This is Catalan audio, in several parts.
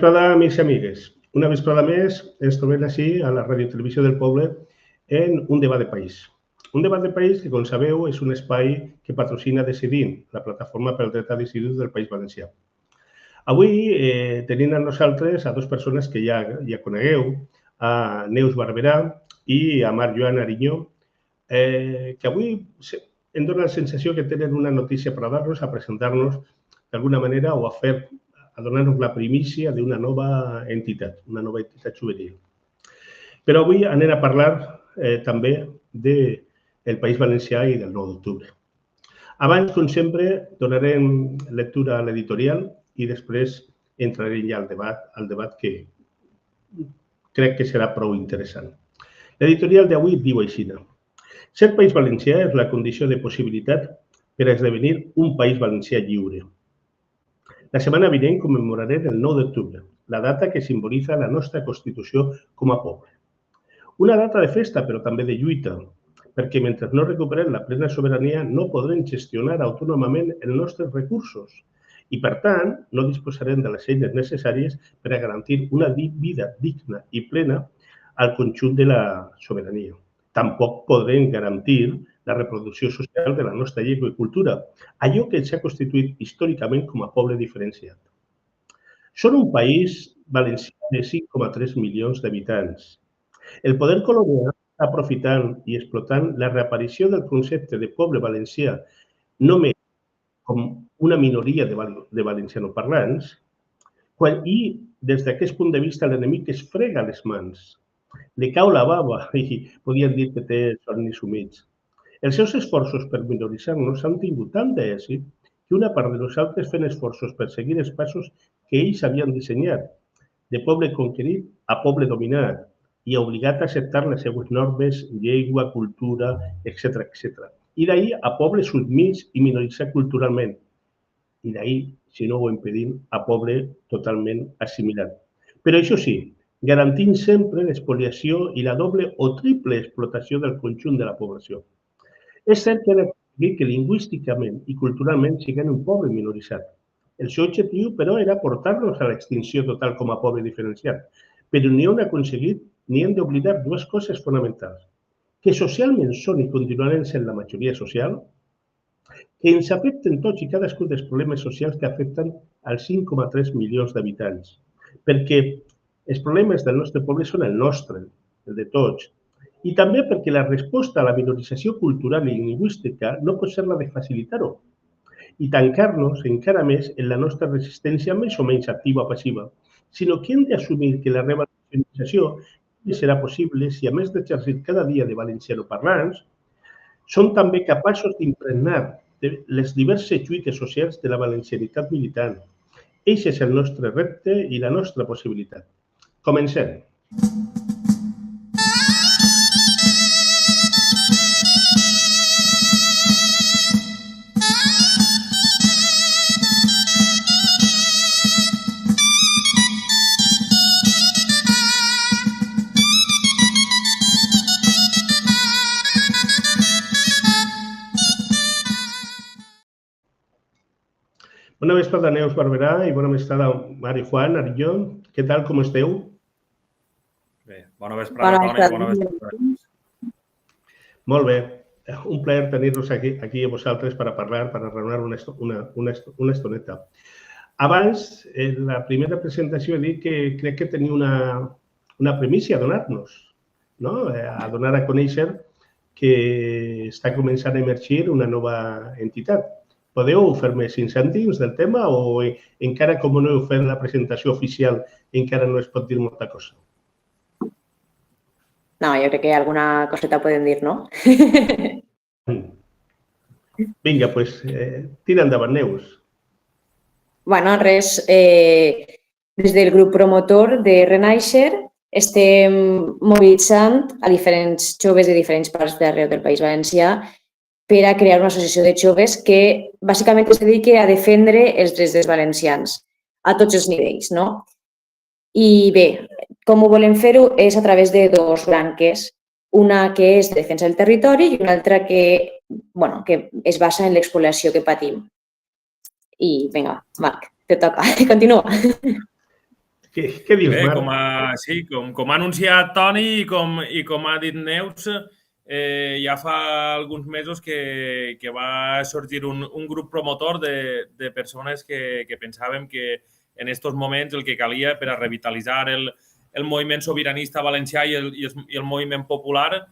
vesprada, amics i amigues. Una vesprada més ens trobem així a la Ràdio Televisió del Poble en un debat de país. Un debat de país que, com sabeu, és un espai que patrocina Decidint, la plataforma pel dret a decidir del País Valencià. Avui tenim amb nosaltres a dues persones que ja conegueu, a Neus Barberà i a Marc Joan Arinyó, que avui em dóna la sensació que tenen una notícia per dar-nos, a presentar-nos d'alguna manera o a donar-nos la primícia d'una nova entitat juvenil. Però avui anem a parlar també del País Valencià i del 9 d'octubre. Abans, com sempre, donarem lectura a l'editorial i després entrarem ja al debat que crec que serà prou interessant. L'editorial d'avui diu així: ser País Valencià és la condició de possibilitat per a esdevenir un País Valencià lliure. La setmana vinent commemorarem el 9 d'octubre, la data que simbolitza la nostra Constitució com a poble. Una data de festa, però també de lluita, perquè mentre no recuperem la plena sobirania no podrem gestionar autònomament els nostres recursos i, per tant, no disposarem de les eines necessàries per a garantir una vida digna i plena al conjunt de la sobirania. Tampoc podrem garantir la reproducció social de la nostra llengua i cultura, allò que ens ha constituït històricament com a poble diferenciat. Som un país valencià de 5,3 milions d'habitants. El poder colonial està aprofitant i explotant la reaparició del concepte de poble valencià només com una minoria de valencianoparlants i des d'aquest punt de vista l'enemic es frega les mans. Li cau la bava i podríem dir que té somnis humits. Els seus esforços per minoritzar-nos han tingut tant d'èxit que una part de nosaltres fem esforços per seguir els passos que ells havien dissenyat, de poble conquerit a poble dominat i obligat a acceptar les seues normes, llengua, cultura, etc. I d'ahir a poble submís i minoritzat culturalment. I d'ahir, si no ho impedim, a poble totalment assimilat. Però això sí, garantint sempre l'espoliació i la doble o triple explotació del conjunt de la població. És cert que hem aconseguit que lingüísticament i culturalment siguem un poble minoritzat. El seu objectiu, però, era portar-nos a l'extinció total com a poble diferenciat. Però ni ho hem aconseguit ni hem d'oblidar dues coses fonamentals: que socialment són i continuaran sent la majoria social, que ens afecten tots i cadascun dels problemes socials que afecten als 5,3 milions d'habitants, perquè els problemes del nostre poble són el nostre, el de tots, i també perquè la resposta a la minorització cultural i lingüística no pot ser la de facilitar-ho i tancar-nos encara més en la nostra resistència més o menys activa o passiva, sinó que hem d'assumir que la revalorització serà possible si, a més d'exercir cada dia de valencianoparlants, són també capaços d'impregnar les diverses lluites socials de la valencianitat militant. Eixe és el nostre repte i la nostra possibilitat. Comencem. Bona vesprada, Neus Barberà, i bona vesprada, Marc Joan Arinyó. Què tal, com esteu? Bé, bona vesprada, Toni, bona vesprada. Molt bé. Un plaer tenir-los aquí a vosaltres per a parlar, per a reunir una estoneta. Abans, en la primera presentació he dit que crec que tenia una primícia a donar-nos, a donar a conèixer que està començant a emergir una nova entitat. Podeu fer-me 5 cèntims del tema o encara com no heu fet la presentació oficial encara no es pot dir molta cosa? No, jo crec que alguna coseta podem dir, no? Vinga, doncs tira endavant, Neus. Bueno, res, des del grup promotor de Renaixer estem mobilitzant a diferents joves de diferents parts d'arreu del País Valencià per a crear una associació de joves que bàsicament es dediqui a defendre els drets dels valencians a tots els nivells, no? I bé, com ho volem fer-ho és a través de dues branques, una que és de defensa del territori i una altra que es basa en l'expoliació que patim. I vinga, Marc, te toca, continua. Què dius, Bé, Marc? com ha anunciat Toni i com ha dit Neus, ja fa alguns mesos que va sorgir un grup promotor de persones que pensàvem que en aquests moments el que calia per a revitalitzar el moviment sobiranista valencià i el moviment popular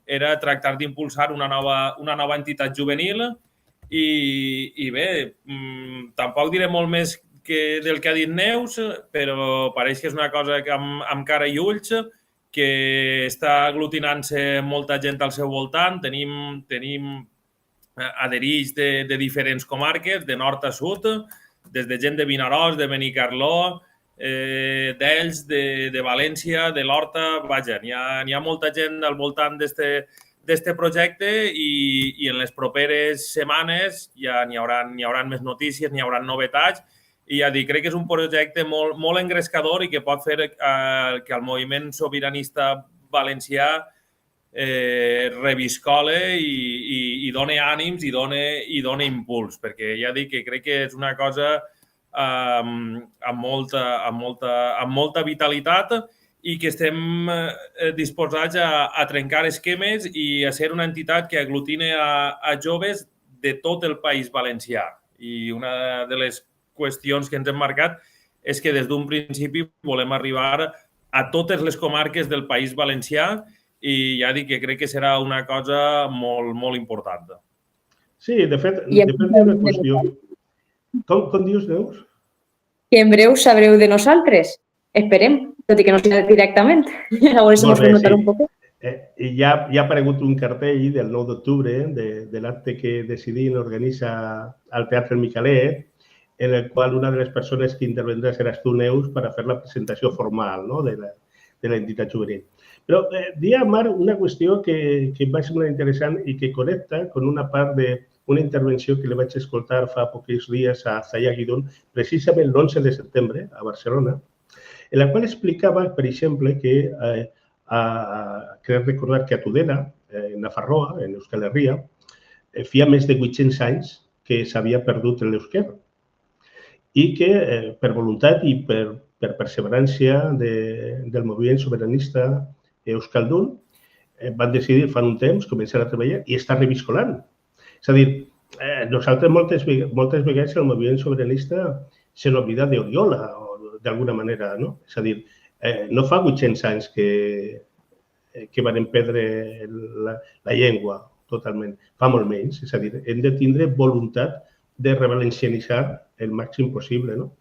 era tractar d'impulsar una nova entitat juvenil i bé, tampoc diré molt més del que ha dit Neus, però pareix que és una cosa que amb cara i ulls, que està aglutinant-se molta gent al seu voltant. Tenim adherits de diferents comarques, de nord a sud, des de gent de Vinaròs, de Benicarló, d'Elx, de València, de l'Horta. Vaja, n'hi ha molta gent al voltant d'este projecte i en les properes setmanes ja n'hi haurà més notícies, n'hi haurà novetats. I ja dic, crec que és un projecte molt engrescador i que pot fer que el moviment sobiranista valencià reviscole i doni ànims i doni impuls, perquè ja dic que crec que és una cosa amb molta vitalitat i que estem disposats a trencar esquemes i a ser una entitat que aglutine a joves de tot el País Valencià. I una de les qüestions que ens hem marcat és que des d'un principi volem arribar a totes les comarques del País Valencià i ja dic que crec que serà una cosa molt important. Sí, de fet, hi ha una qüestió. Com dius, Neus? Que en breu sabreu de nosaltres. Esperem, tot i que no sigui directament. A veure si ens fem notar un poc. Ja ha aparegut un cartell del 9 d'octubre de l'acte que Decidim organitza al Teatre Micalet, en el qual una de les persones que intervendrà seràs tu, Neus, per a fer la presentació formal de l'entitat juvenil. Però dia, Marc, una qüestió que em va semblar interessant i que connecta amb una part d'una intervenció que li vaig escoltar fa pocs dies a Zaya Guidón, precisament l'11 de setembre, a Barcelona, en la qual explicava, per exemple, que crec recordar que a Tudela, en Nafarroa, en Euskal Herria, feia més de 800 anys que s'havia perdut l'euskera i que per voluntat i per perseverança del moviment sobiranista euskaldun van decidir fa un temps començar a treballar i estar reviscolant. És a dir, nosaltres moltes vegades el moviment sobiranista se n'oblida d'Oriola o d'alguna manera, no? És a dir, no fa 800 anys que van perdre la llengua totalment, fa molt menys. És a dir, hem de tindre voluntat de revalencianitzar el màxim possible, no?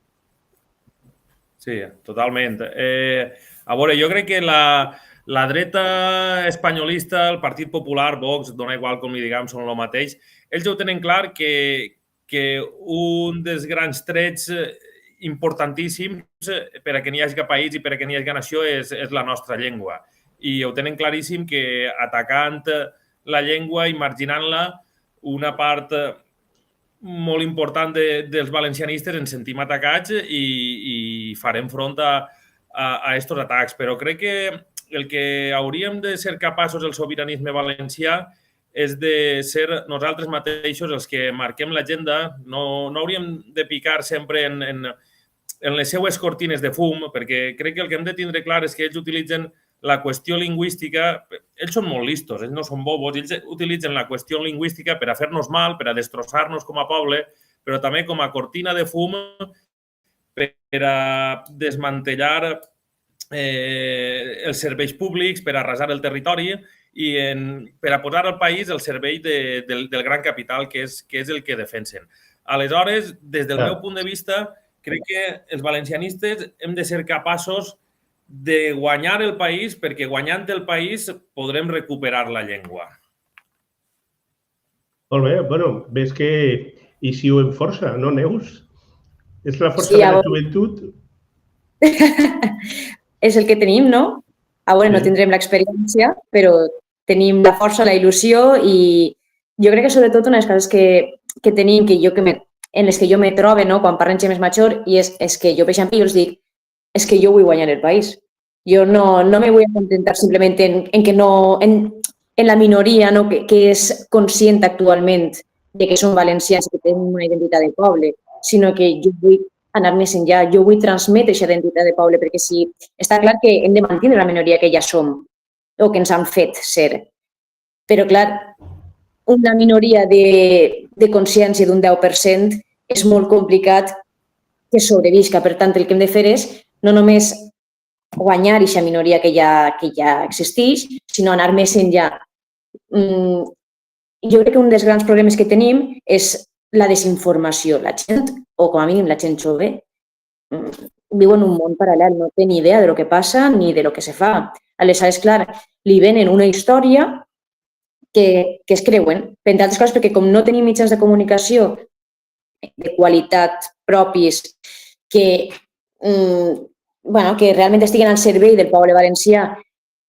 Sí, totalment. A veure, jo crec que la dreta espanyolista, el Partit Popular, Vox, dona igual com li diguem, són el mateix, ells ho tenen clar que un dels grans trets importantíssims per a que n'hi hagi país i per a que n'hi hagi nació és la nostra llengua. I ho tenen claríssim que atacant la llengua i marginant-la, una part molt important dels valencianistes ens sentim atacats i farem front a aquests atacs. Però crec que el que hauríem de ser capaços, el sobiranisme valencià, és de ser nosaltres mateixos els que marquem l'agenda. No hauríem de picar sempre en les seues cortines de fum, perquè crec que el que hem de tindre clar és que ells utilitzen la qüestió lingüística. Ells són molt listos, ells no són bobos, ells utilitzen la qüestió lingüística per a fer-nos mal, per a destrossar-nos com a poble, però també com a cortina de fum per a desmantellar els serveis públics, per a arrasar el territori i per a posar el país al servei del gran capital, que és el que defensen. Aleshores, des del meu punt de vista, crec que els valencianistes hem de ser capaços de guanyar el país, perquè guanyant el país podrem recuperar la llengua. Molt bé, bueno, ves que hi siu en força, no, Neus? És la força de la joventut? És el que tenim, no? A veure, no tindrem l'experiència, però tenim la força, la il·lusió i jo crec que sobretot una de les coses que tenim, en les que jo me trobo quan parlem gent més major, i és que jo, per exemple, jo els dic és que jo vull guanyar el país. Jo no me vull contentar simplement en la minoria que és conscient actualment de que són valencians i que tenen una identitat de poble, sinó que jo vull anar més enllà. Jo vull transmetre aquesta identitat de poble, perquè sí, està clar que hem de mantenir la minoria que ja som o que ens han fet ser. Però, clar, una minoria de consciència d'un 10% és molt complicat que sobrevisca. Per tant, el que hem de fer és no només guanyar aquesta minoria que ja existeix, sinó anar més enllà. Jo crec que un dels grans problemes que tenim és la desinformació. La gent, o com a mínim la gent jove, viu en un món paral·lel, no té ni idea de lo que passa ni de lo que se fa. Aleshores, clar, li venen una història que es creuen, entre altres coses perquè com no tenim mitjans de comunicació de qualitat propis que realment estiguen al servei del poble valencià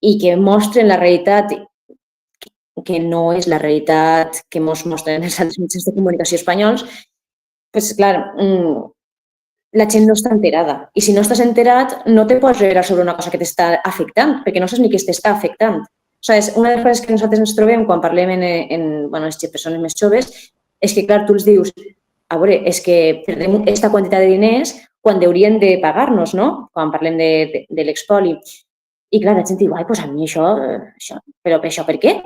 i que mostren la realitat que no és la realitat que ens mostren els altres mitjans de comunicació espanyols, doncs, clar, la gent no està enterada. I si no estàs enterat, no te pots revelar sobre una cosa que t'està afectant, perquè no saps ni què t'està afectant. Una de les coses que nosaltres ens trobem quan parlem amb les persones més joves és que, clar, tu els dius, a veure, és que perdem aquesta quantitat de diners quan haurien de pagar-nos, no? Quan parlem de l'expoli. I, clar, la gent diu, ai, doncs a mi això, però això per què?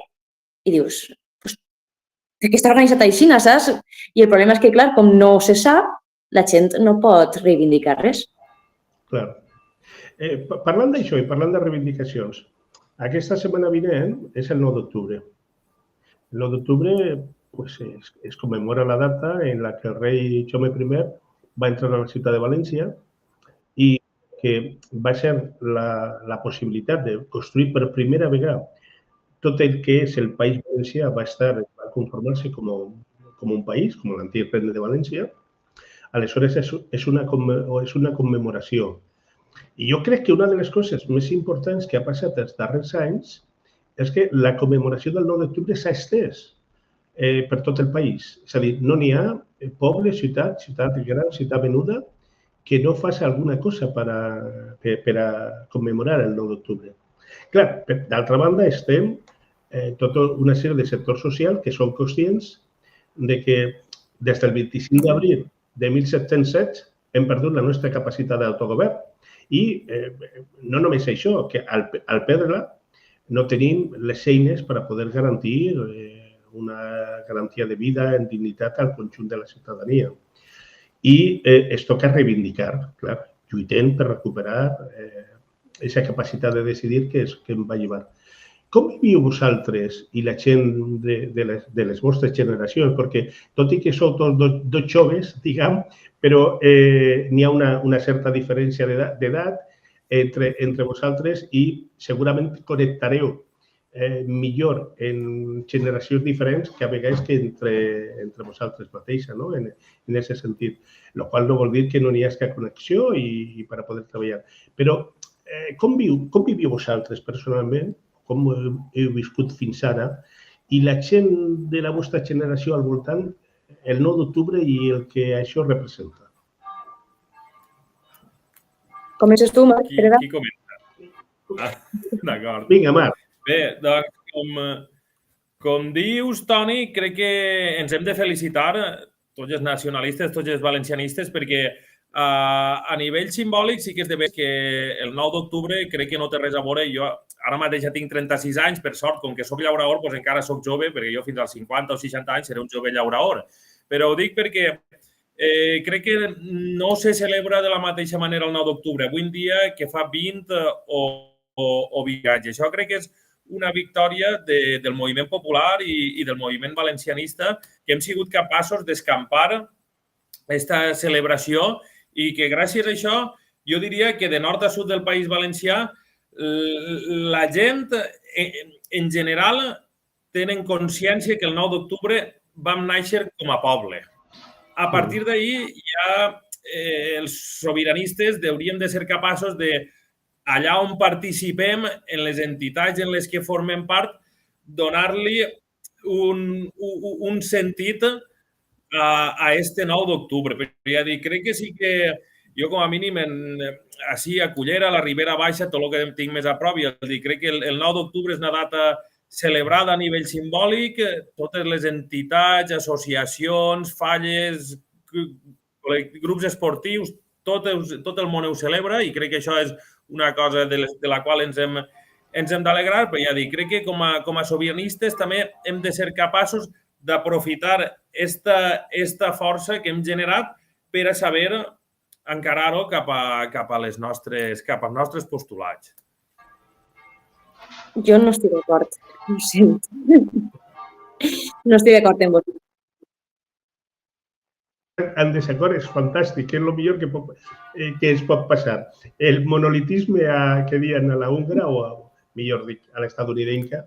I dius, perquè està organitzat així, saps? I el problema és que, clar, com no se sap, la gent no pot reivindicar res. Clar. Parlant d'això i parlant de reivindicacions, aquesta setmana vinent és el 9 d'octubre. El 9 d'octubre es commemora la data en la que el rei Jaume I va entrar a la ciutat de València i que va ser la possibilitat de construir per primera vegada tot el que és el País Valencià va conformar-se com un país, com l'antic regne de València. Aleshores, és una commemoració. I jo crec que una de les coses més importants que ha passat els darrers anys és que la commemoració del 9 d'octubre s'ha estès per tot el país. És a dir, no n'hi ha poble, ciutat gran, ciutat menuda, que no faci alguna cosa per a commemorar el 9 d'octubre. Clar, d'altra banda, estem tota una sèrie de sectors socials que són conscients de que des del 25 d'abril de 1707 hem perdut la nostra capacitat d'autogovern i no només això, que al perdre no tenim les eines per a poder garantir una garantia de vida en dignitat al conjunt de la ciutadania. I es toca reivindicar, clar, lluitant per recuperar aquesta capacitat de decidir que em va llevar. Com viviu vosaltres i la gent de les vostres generacions? Perquè tot i que sou tots dos joves, diguem, però n'hi ha una certa diferència d'edat entre vosaltres i segurament connectareu millor en generacions diferents que a vegades que entre vosaltres mateixa, no? En aquest sentit. El qual no vol dir que no n'hi hagi connexió i per a poder treballar. Però com viviu vosaltres personalment? Com heu viscut fins ara? I la gent de la vostra generació al voltant, el 9 d'octubre i el que això representa? Comences tu, Marc? Qui comenta? D'acord. Vinga, Marc. Bé, doncs, com dius, Toni, crec que ens hem de felicitar tots els nacionalistes, tots els valencianistes, perquè a nivell simbòlic sí que és de veure que el 9 d'octubre crec que no té res a veure. Jo ara mateix ja tinc 36 anys, per sort, com que soc llaurador, doncs encara soc jove, perquè jo fins als 50 o 60 anys seré un jove llaurador. Però ho dic perquè crec que no se celebra de la mateixa manera el 9 d'octubre. Avui en dia que fa 20 o 20 anys. Això crec que és una victòria del moviment popular i del moviment valencianista, que hem sigut capaços d'escampar aquesta celebració i que gràcies a això jo diria que de nord a sud del País Valencià la gent en general tenen consciència que el 9 d'octubre vam néixer com a poble. A partir d'ahir ja els sobiranistes hauríem de ser capaços de, allà on participem, en les entitats en les que formem part, donar-li un sentit a este 9 d'octubre. Però ja dic, crec que sí que jo com a mínim així a Cullera, a la Ribera Baixa, tot el que tinc més a prop, crec que el 9 d'octubre és una data celebrada a nivell simbòlic, totes les entitats, associacions, falles, grups esportius, tot el món ho celebra i crec que això és una cosa de la qual ens hem d'alegrar, però ja dic, crec que com a sobiranistes també hem de ser capaços d'aprofitar esta força que hem generat per a saber encarar-ho cap als nostres postulats. Jo no estic d'acord, ho sento. No estic d'acord amb vosaltres. En desacord és fantàstic, és el millor que es pot passar. El monolitisme que diuen a la húngara, o millor dit, a l'estadounidenca,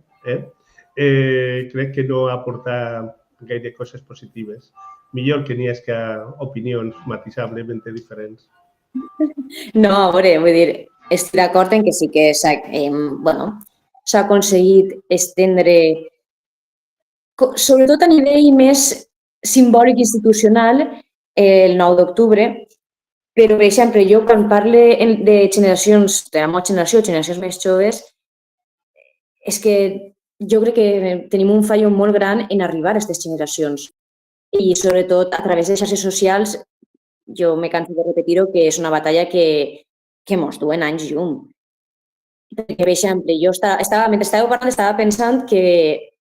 crec que no aporta gaire coses positives. Millor que n'hi hagi opinions matisablement diferents. No, a veure, vull dir, estic d'acord en que sí que s'ha aconseguit estendre, sobretot a nivell més simbòlic i institucional, el 9 d'octubre, però, per exemple, jo quan parlo de generacions, de la meva generació, generacions més joves, és que jo crec que tenim un fallo molt gran en arribar a aquestes generacions. I, sobretot, a través de xarxes socials, jo m'he cansat de repetir-ho, que és una batalla que mos duen anys llum. Perquè, per exemple, jo mentre estàveu parlant, estava pensant que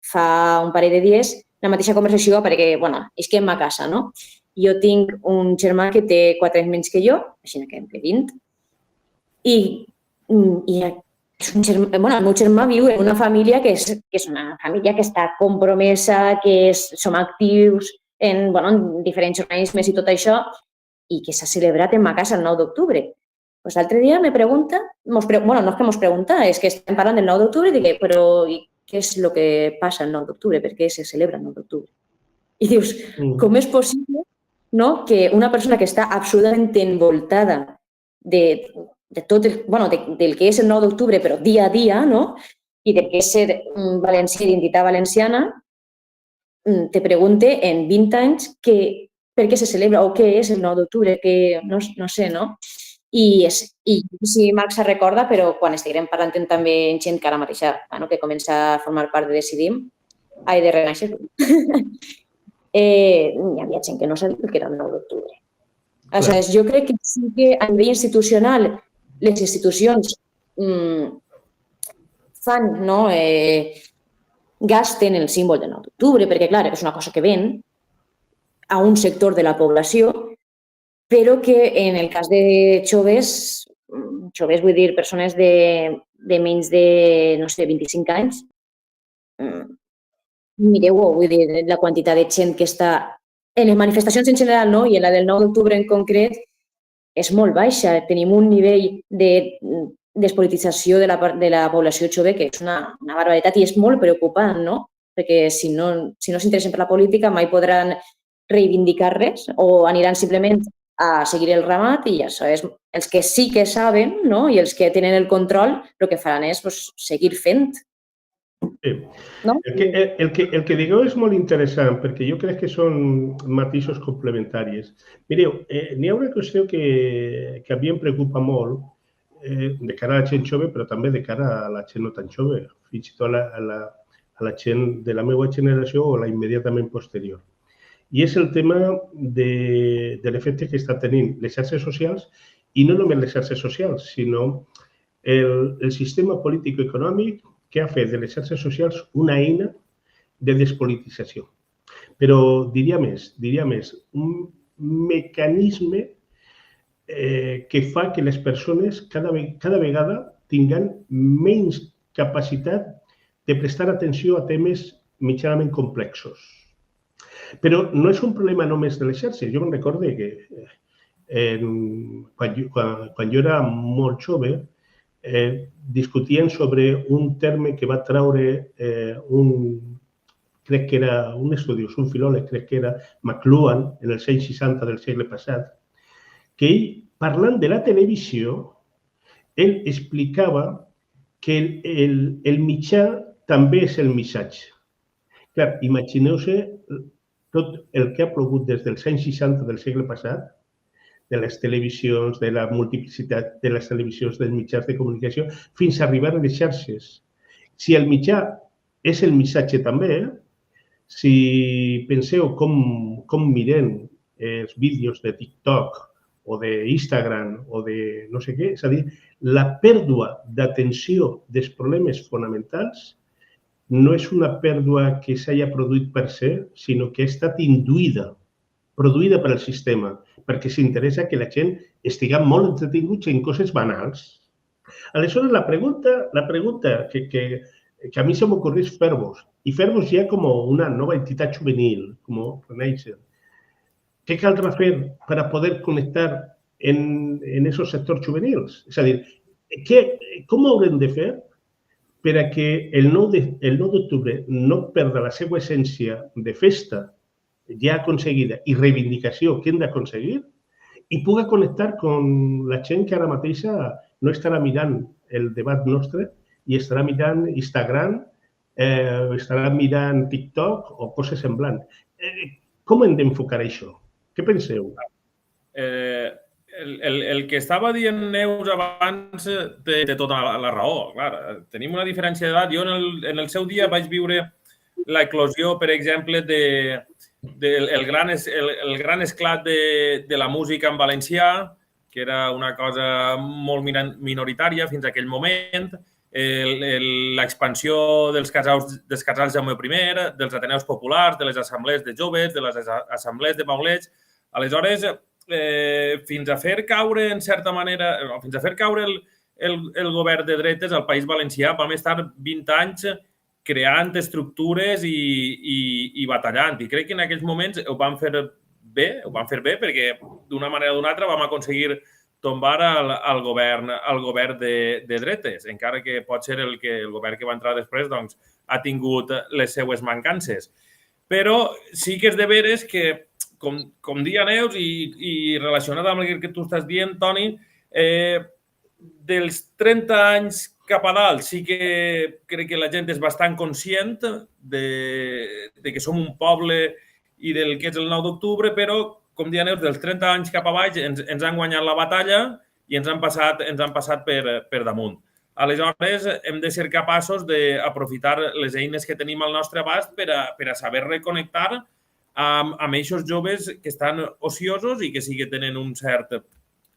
fa un parell de dies la mateixa conversació perquè, isquem a casa, no? Jo tinc un germà que té 4 anys menys que jo, així que en té 20, i el meu germà viu en una família que és una família que està compromesa, que som actius en diferents organismes i tot això, i que s'ha celebrat en ma casa el 9 d'octubre. L'altre dia me pregunta, no és que mos pregunta, és que estem parlant del 9 d'octubre i dic, però què és el que passa el 9 d'octubre? Per què se celebra el 9 d'octubre? I dius, com és possible que una persona que està absolutament envoltada de tot del que és el 9 d'octubre, però dia a dia, i del que és ser valencià, identitat valenciana, te pregunte en 20 anys per què se celebra o què és el 9 d'octubre, que no sé, no? I si Marc se'n recorda, però quan estiguem parlant també amb gent que ara mateix que comença a formar part de Decidim, de Renaixer, hi havia gent que no sabia el que era el 9 d'octubre. Aleshores, jo crec que sí que a nivell institucional les institucions gasten el símbol del 9 d'octubre, perquè, clar, és una cosa que ven a un sector de la població, però que en el cas de joves vull dir persones de menys de, 25 anys, mireu-ho, vull dir, la quantitat de gent que està en les manifestacions en general i en la del 9 d'octubre en concret és molt baixa. Tenim un nivell de despolitització de la població jove que és una barbaritat i és molt preocupant, perquè si no s'interessen per la política mai podran reivindicar res o aniran simplement a seguir el ramat i ja sabes, els que sí que saben i els que tenen el control el que faran és seguir fent. Sí. El que digueu és molt interessant perquè jo crec que són matisos complementaris. Mireu, n'hi ha una qüestió que a mi em preocupa molt de cara a la gent jove, però també de cara a la gent no tan jove, fins i tot a la gent de la meva generació o la immediatament posterior. I és el tema de l'efecte que està tenint les xarxes socials i no només les xarxes socials, sinó el sistema polític-econòmic que ha fet de les xarxes socials una eina de despolitització. Però diria més, un mecanisme que fa que les persones cada vegada tinguen menys capacitat de prestar atenció a temes mitjanament complexos. Però no és un problema només de les xarxes. Jo me'n recorde que quan jo era molt jove discutien sobre un terme que va traure crec que era un estudiós, un filòleg, crec que era McLuhan, en els anys 60 del segle passat, que ell, parlant de la televisió, ell explicava que el mitjà també és el missatge. Clar, imagineu-se tot el que ha plogut des dels anys 60 del segle passat, de les televisions, de la multiplicitat de les televisions, dels mitjans de comunicació, fins a arribar a les xarxes. Si el mitjà és el missatge també, si penseu com mirem els vídeos de TikTok o d'Instagram o de no sé què. És a dir, la pèrdua d'atenció dels problemes fonamentals no és una pèrdua que s'hagi produït per ser, sinó que ha estat induïda, produïda per el sistema, perquè s'interessa que la gent estigui molt entretinguts en coses banals. Aleshores, la pregunta que a mi se m'ocorreix fer-vos, i fer-vos ja com una nova entitat juvenil, com Renaixer, què caldrà fer per a poder connectar en aquests sectors juvenils? És a dir, com ho haurem de fer per a que el 9 d'octubre no perda la seva essència de festa ja aconseguida i reivindicació que hem d'aconseguir i pugui connectar amb la gent que ara mateixa no estarà mirant el debat nostre i estarà mirant Instagram, estarà mirant TikTok o coses semblants. Com hem d'enfocar això? Què penseu? El que estava dient Neus abans té tota la raó. Clar, tenim una diferència d'edat. Jo en el seu dia vaig viure l'eclosió, per exemple, del gran esclat de la música en valencià, que era una cosa molt minoritària fins a aquell moment, l'expansió dels casals Jaume I, dels ateneus populars, de les assemblees de joves, de les assemblees de maulets. Aleshores, fins a fer caure, en certa manera, fins a fer caure el govern de dretes al País Valencià, vam estar 20 anys creant estructures i batallant. I crec que en aquells moments ho vam fer bé perquè d'una manera o d'una altra vam aconseguir tombar el govern de dretes, encara que pot ser el govern que va entrar després ha tingut les seues mancances. Però sí que és de veres que, com dia Neus, i relacionat amb el que tu estàs dient, Toni, dels 30 anys cap a dalt sí que crec que la gent és bastant conscient de que som un poble i del que és el 9 d'octubre, però, com dia Neus, dels 30 anys cap a baix ens han guanyat la batalla i ens han passat per damunt. Aleshores, hem de ser capaços d'aprofitar les eines que tenim al nostre abast per a saber reconnectar amb aquests joves que estan ociosos i que sí que tenen un cert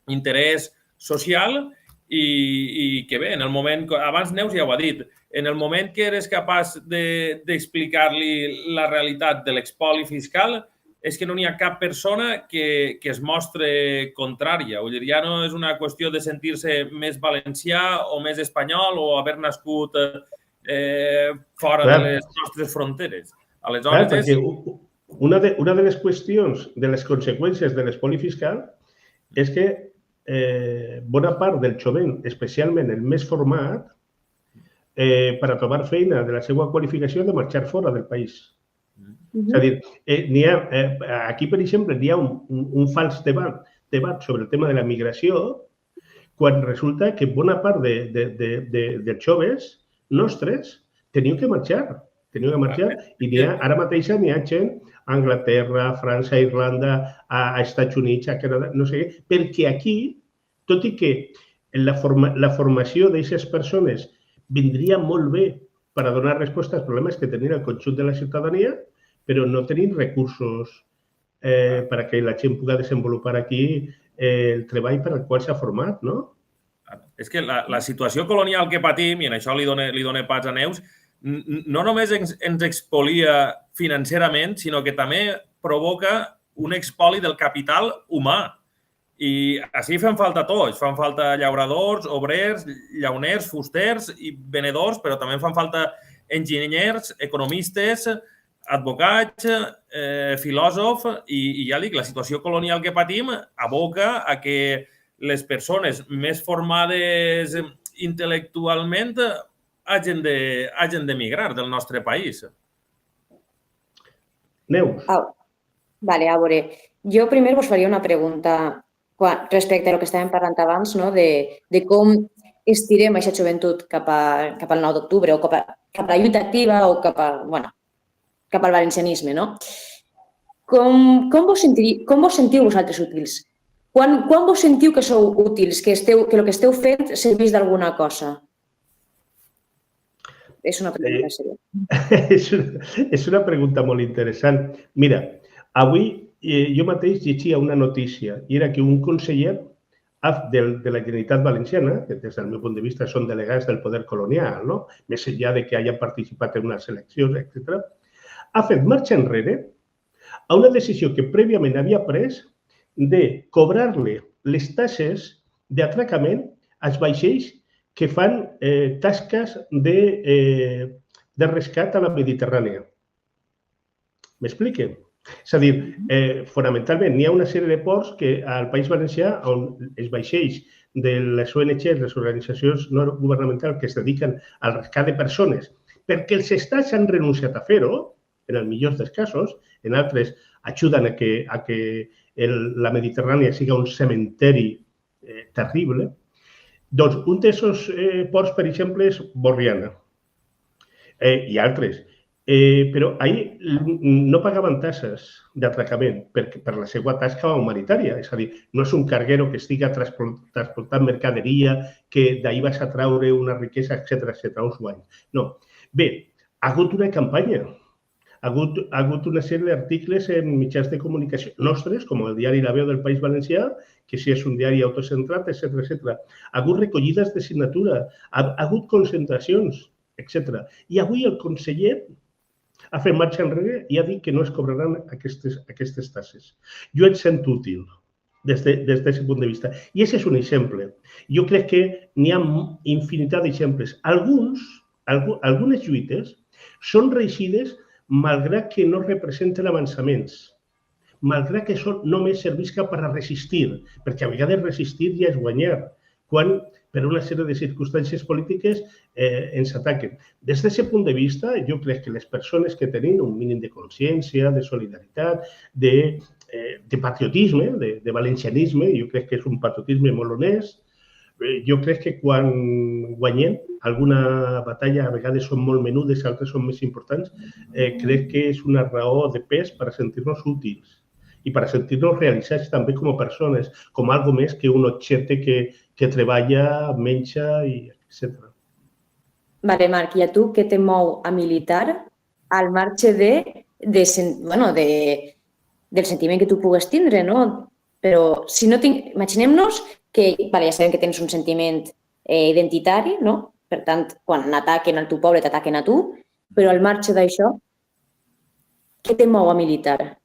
interès social i que bé, en el moment, abans Neus ja ho ha dit, en el moment que eres capaç d'explicar-li la realitat de l'expoli fiscal és que no n'hi ha cap persona que es mostre contrària. Ja no és una qüestió de sentir-se més valencià o més espanyol o haver nascut fora de les nostres fronteres. Aleshores, una de les qüestions, de les conseqüències de l'espoli fiscal és que bona part del jovent, especialment el més format, per a trobar feina de la seva qualificació ha de marxar fora del país. És a dir, aquí, per exemple, hi ha un fals debat sobre el tema de la migració quan resulta que bona part dels joves nostres teniu que marxar. I ara mateix n'hi ha gent a Anglaterra, a França, a Irlanda, a Estats Units, a Canadà, no sé què, perquè aquí, tot i que la formació d'aquestes persones vindria molt bé per a donar resposta als problemes que tenia el conjunt de la ciutadania, però no tenim recursos per a que la gent pugui desenvolupar aquí el treball per al qual s'ha format, no? És que la situació colonial que patim, i en això li dona pas a Neus, no només ens expolia financerament, sinó que també provoca un expoli del capital humà. I així fan falta tots. Fan falta llauradors, obrers, llauners, fusters i venedors, però també fan falta enginyers, economistes, advocats, filòsofs, i ja dic, la situació colonial que patim aboca a que les persones més formades intel·lectualment hagin d'emigrar del nostre país. Neus. Vale, a veure, jo primer us faria una pregunta respecte al que estàvem parlant abans, de com estirem aquesta joventut cap al 9 d'octubre o cap a la lluita activa o cap al valencianisme. Com vos sentiu vosaltres útils? Quan vos sentiu que sou útils, que el que esteu fent serveix d'alguna cosa? És una pregunta seriosa. És una pregunta molt interessant. Mira, avui jo mateix llegia una notícia i era que un conseller de la Generalitat Valenciana, que des del meu punt de vista són delegats del poder colonial, no? Més enllà de que hagin participat en unes eleccions, etc., ha fet marxa enrere a una decisió que prèviament havia pres de cobrar-li les taxes d'atracament als vaixells que fan tasques de rescat a la Mediterrània. M'expliquen? És a dir, fonamentalment, n'hi ha una sèrie de ports que al País Valencià on els vaixells de les ONG, les organitzacions no governamentals que es dediquen al rescat de persones, perquè els estats han renunciat a fer-ho, en el millor dels casos, en altres ajuden a que la Mediterrània sigui un cementeri terrible, doncs un d'aquests ports, per exemple, és Borriana i altres. Però ahir no pagaven taxes d'atracament per la seva tasca humanitària. És a dir, no és un carguero que estigui transportant mercaderia, que d'ahir vas a treure una riquesa, etc., uns guanys. No. Bé, ha hagut una campanya. Ha hagut una sèrie d'articles en mitjans de comunicació nostres, com el diari La Veu del País Valencià, que sí és un diari autocentrat, etc. Ha hagut recollides de signatura, ha hagut concentracions, etc. I avui el conseller ha fet marxa enrere i ha dit que no es cobraran aquestes taxes. Jo et sento útil des d'aquest punt de vista. I aquest és un exemple. Jo crec que n'hi ha infinitat d'exemples. Algunes lluites són reeixides malgrat que no representen avançaments, malgrat que això només servisca per a resistir, perquè a vegades resistir ja és guanyar, quan per una sèrie de circumstàncies polítiques ens ataquen. Des d'aquest punt de vista, jo crec que les persones que tenim un mínim de consciència, de solidaritat, de patriotisme, de valencianisme, jo crec que és un patriotisme molt honest, jo crec que quan guanyem alguna batalla, a vegades són molt menudes, altres són més importants, crec que és una raó de pes per a sentir-nos útils i per a sentir-nos realitzats també com a persones, com algo més que un objecte que treballa, menja, etc. Vale, Marc, i a tu què te mou a militar al marge del sentiment que tu pugues tindre, no? Però si no imaginem-nos que, ja sabem que tens un sentiment identitari, no? Per tant, quan ataquen al teu poble, t'ataquen a tu, però al marge d'això, què te mou a militar?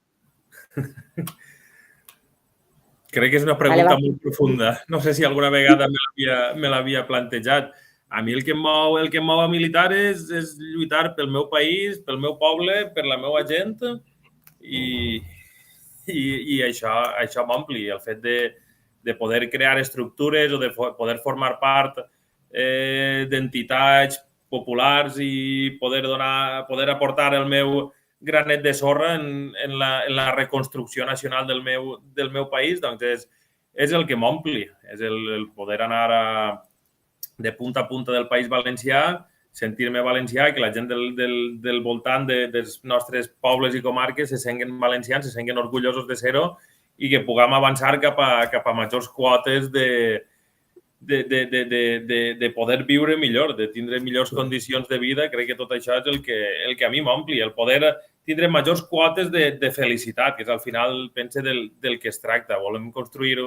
Crec que és una pregunta molt profunda. No sé si alguna vegada me l'havia plantejat. A mi el que em mou a militar és lluitar pel meu país, pel meu poble, per la meva gent i això m'ompli. El fet de poder crear estructures o de poder formar part d'entitats populars i poder aportar el meu granet de sorra en la reconstrucció nacional del meu país, doncs és el que m'ompli. És el poder anar de punta a punta del País Valencià, sentir-me valencià, que la gent del voltant dels nostres pobles i comarques se senten valencians, se senten orgullosos de ser-ho i que puguem avançar cap a majors quotes de poder viure millor, de tindre millors condicions de vida. Crec que tot això és el que a mi m'ompli, el poder tindre majors quotes de felicitat, que és al final, pense, del que es tracta. Volem construir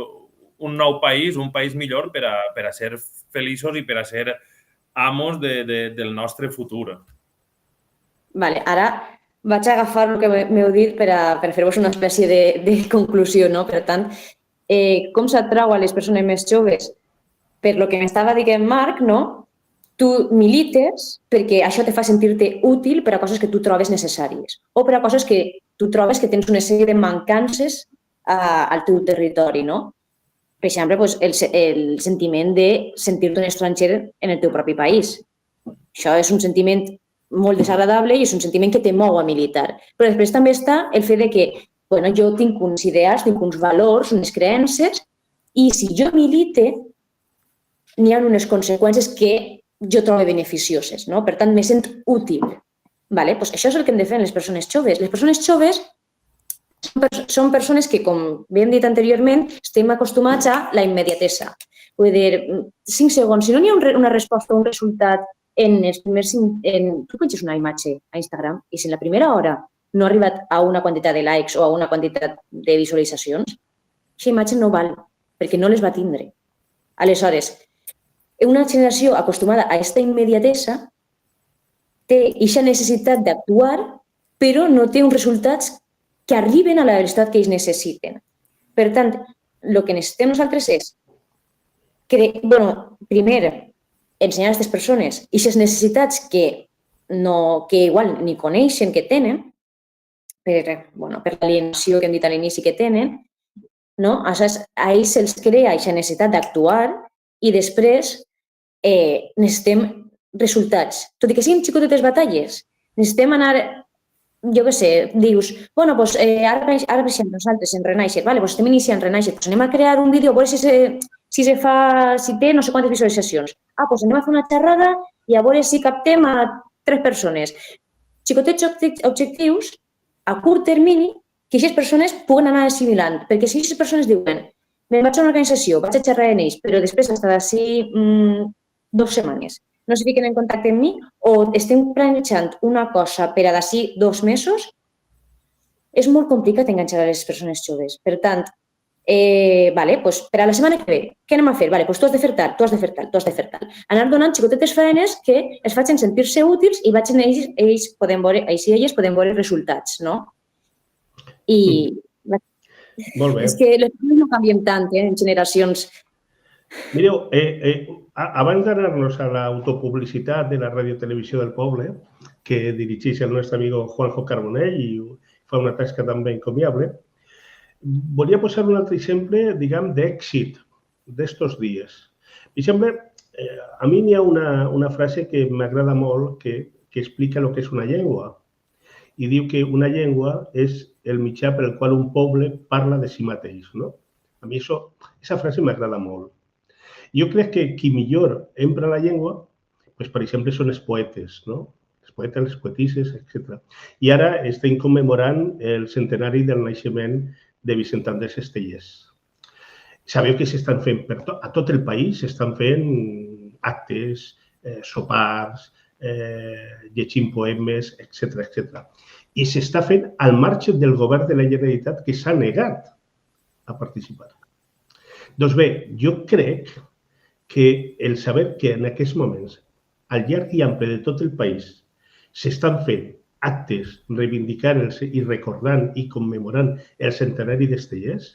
un nou país, un país millor per a ser feliços i per a ser amos del nostre futur. Vale, ara vaig agafar el que m'heu dit per a fer-vos una espècie de conclusió, no? Per tant, com s'atrau a les persones més joves? Per lo que m'estava dient Marc, no? Tu milites perquè això te fa sentir-te útil per a coses que tu trobes necessàries o per a coses que tu trobes que tens una sèrie de mancances al teu territori, no? Per exemple, el sentiment de sentir-te un estranger en el teu propi país. Això és un sentiment molt desagradable i és un sentiment que te mou a militar. Però després també està el fet de que jo tinc uns ideals, tinc uns valors, unes creences i si jo milite n'hi ha unes conseqüències que jo trobo beneficioses, no? Per tant, me sent útil. Això és el que hem de fer amb les persones joves. Les persones joves són persones que, com bé hem dit anteriorment, estem acostumats a la immediatesa. Vull dir, 5 segons, si no hi ha una resposta o un resultat en els primers... Tu penges una imatge a Instagram i si en la primera hora no ha arribat a una quantitat de likes o a una quantitat de visualitzacions, aquesta imatge no val, perquè no les va tindre. Aleshores, una generació acostumada a aquesta immediatesa té aquesta necessitat d'actuar, però no té uns resultats que arriben a la velocitat que ells necessiten. Per tant, el que necessitem nosaltres és, primer, ensenyar a aquestes persones aquestes necessitats que igual ni coneixen que tenen, per l'alienació que hem dit a l'inici que tenen, no? Aleshores, a ells se'ls crea aquesta necessitat d'actuar i després necessitem resultats. Tot i que siguin xicotetes batalles, necessitem anar, jo què sé, dius, bueno, doncs ara per exemple nosaltres en Renaixer, doncs estem iniciant Renaixer, doncs anem a crear un vídeo a veure si té no sé quantes visualitzacions. Doncs anem a fer una xerrada i a veure si captem a 3 persones. Xicotets objectius a curt termini que aquestes persones puguen anar assimilant, perquè si aquestes persones diuen me'n vaig a una organització, vaig a xerrar amb ells, però després hasta d'ací 2 setmanes no se fiquen en contacte amb mi o estem planejant una cosa per a d'ací 2 mesos, és molt complicat enganxar a les persones joves. Per tant, per a la setmana que ve, què anem a fer? Tu has de fer tal, tu has de fer tal, tu has de fer tal. Anar donant xicotetes feines que els facin sentir-se útils i ells poden veure resultats, no? I és que les coses no canvien tant en generacions. Mireu, abans d'anar-nos a l'autopublicitat de la radiotelevisió del poble, que dirigeix el nostre amigo Juanjo Carbonell i fa una tasca també encomiable, volia posar un altre exemple, diguem, d'èxit d'estos dies. Per exemple, a mi n'hi ha una frase que m'agrada molt que explica el que és una llengua i diu que una llengua és el mitjà per el qual un poble parla de si mateix. A mi aquesta frase m'agrada molt. Jo crec que qui millor empra la llengua, per exemple, són els poetes, els poetes, les poetisses, etc. I ara estem commemorant el centenari del naixement de Vicent Andrés Estellés. Sabeu que s'estan fent a tot el país, s'estan fent actes, sopars, llegint poemes, etc. I s'està fent al marge del govern de la Generalitat que s'ha negat a participar. Doncs bé, jo crec que el saber que en aquests moments, al llarg i ample de tot el país, s'estan fent actes reivindicant i recordant i commemorant el centenari d'Estellés,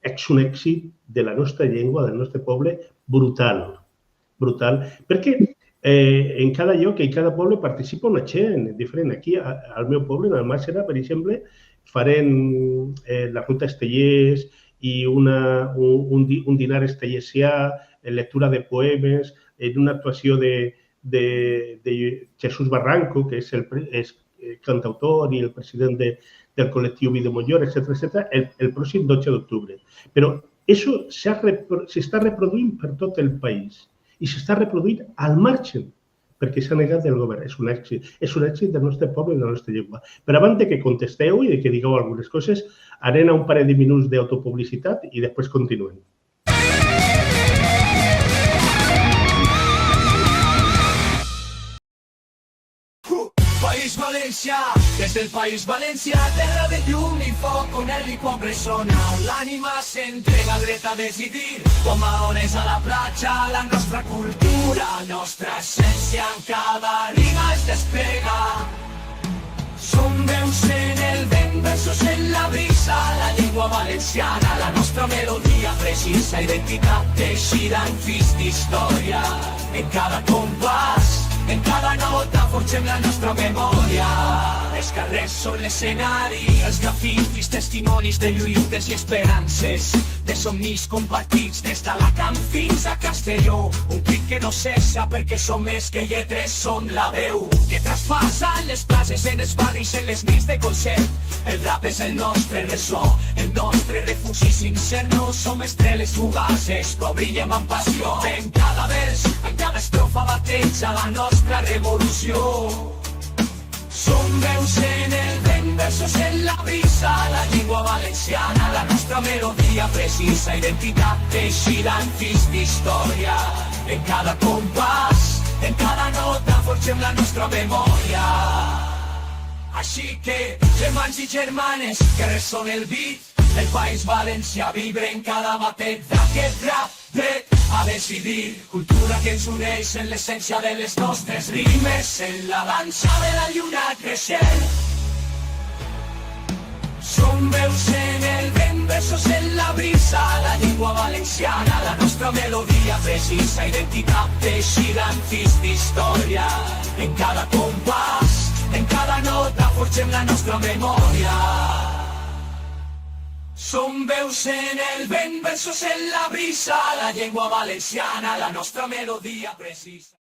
és un èxit de la nostra llengua, del nostre poble, brutal. Brutal. Perquè en cada lloc, en cada poble, participa una gent diferent. Aquí, al meu poble, en el Màssera, per exemple, farem la ruta Estellés i un dinar estellesià, lectura de poemes, en una actuació de Jesús Barranco, que és el cantautor i el president del col·lectiu Videomollor, etc., el pròxim 12 d'octubre. Però això s'està reproduint per tot el país i s'està reproduint al marge perquè s'ha negat del govern. És un èxit del nostre poble i de la nostra llengua. Però abans que contesteu i que digueu algunes coses, anem a un parell de minuts d'autopublicitat i després continuem. País Valencià, des del País Valencià, terra de llum i foc, on el hip-hop ressona, on l'ànima s'entrega al dret a decidir, com a ones a la platja, la nostra cultura, nostra essència en cada riga es desplega. Som veus en el vent, versos en la brisa, la llengua valenciana, la nostra melodia precisa, identitat teixida en fils d'història, en cada compàs. En cada nota forgem la nostra memòria. Els carrers són l'escenari, els grafitis, testimonis de lluites i esperances, de somnis compartits des d'Alacant fins a Castelló. Un crit que no cessa perquè som més que lletres, som la veu que traspassen les places en els barris, en les nits de concert. El rap és el nostre ressò, el nostre refugi sincer. No som estrelles fugaces, però brillem amb passió. En cada vers, en cada estrofa bateja la nostra revolució. Som veus en el vent, versos en la brisa, la llengua valenciana, la nostra melodia precisa, identitat teixida en fils d'història. En cada compàs, en cada nota forgem la nostra memòria. Així que, germans i germanes, que ressona el beat, el País Valencià vibre en cada batet d'aquest rap dret a decidir. Cultura que ens uneix en l'essència de les nostres rimes, en la dansa de la lluna creixent. Som veus en el vent, versos en la brisa, la llengua valenciana, la nostra melodia precisa, identitat de gegants d'història. En cada compàs, en cada nota, forgem la nostra memòria. Som veus en el vent, versos en la brisa, la llengua valenciana, la nostra melodia precisa.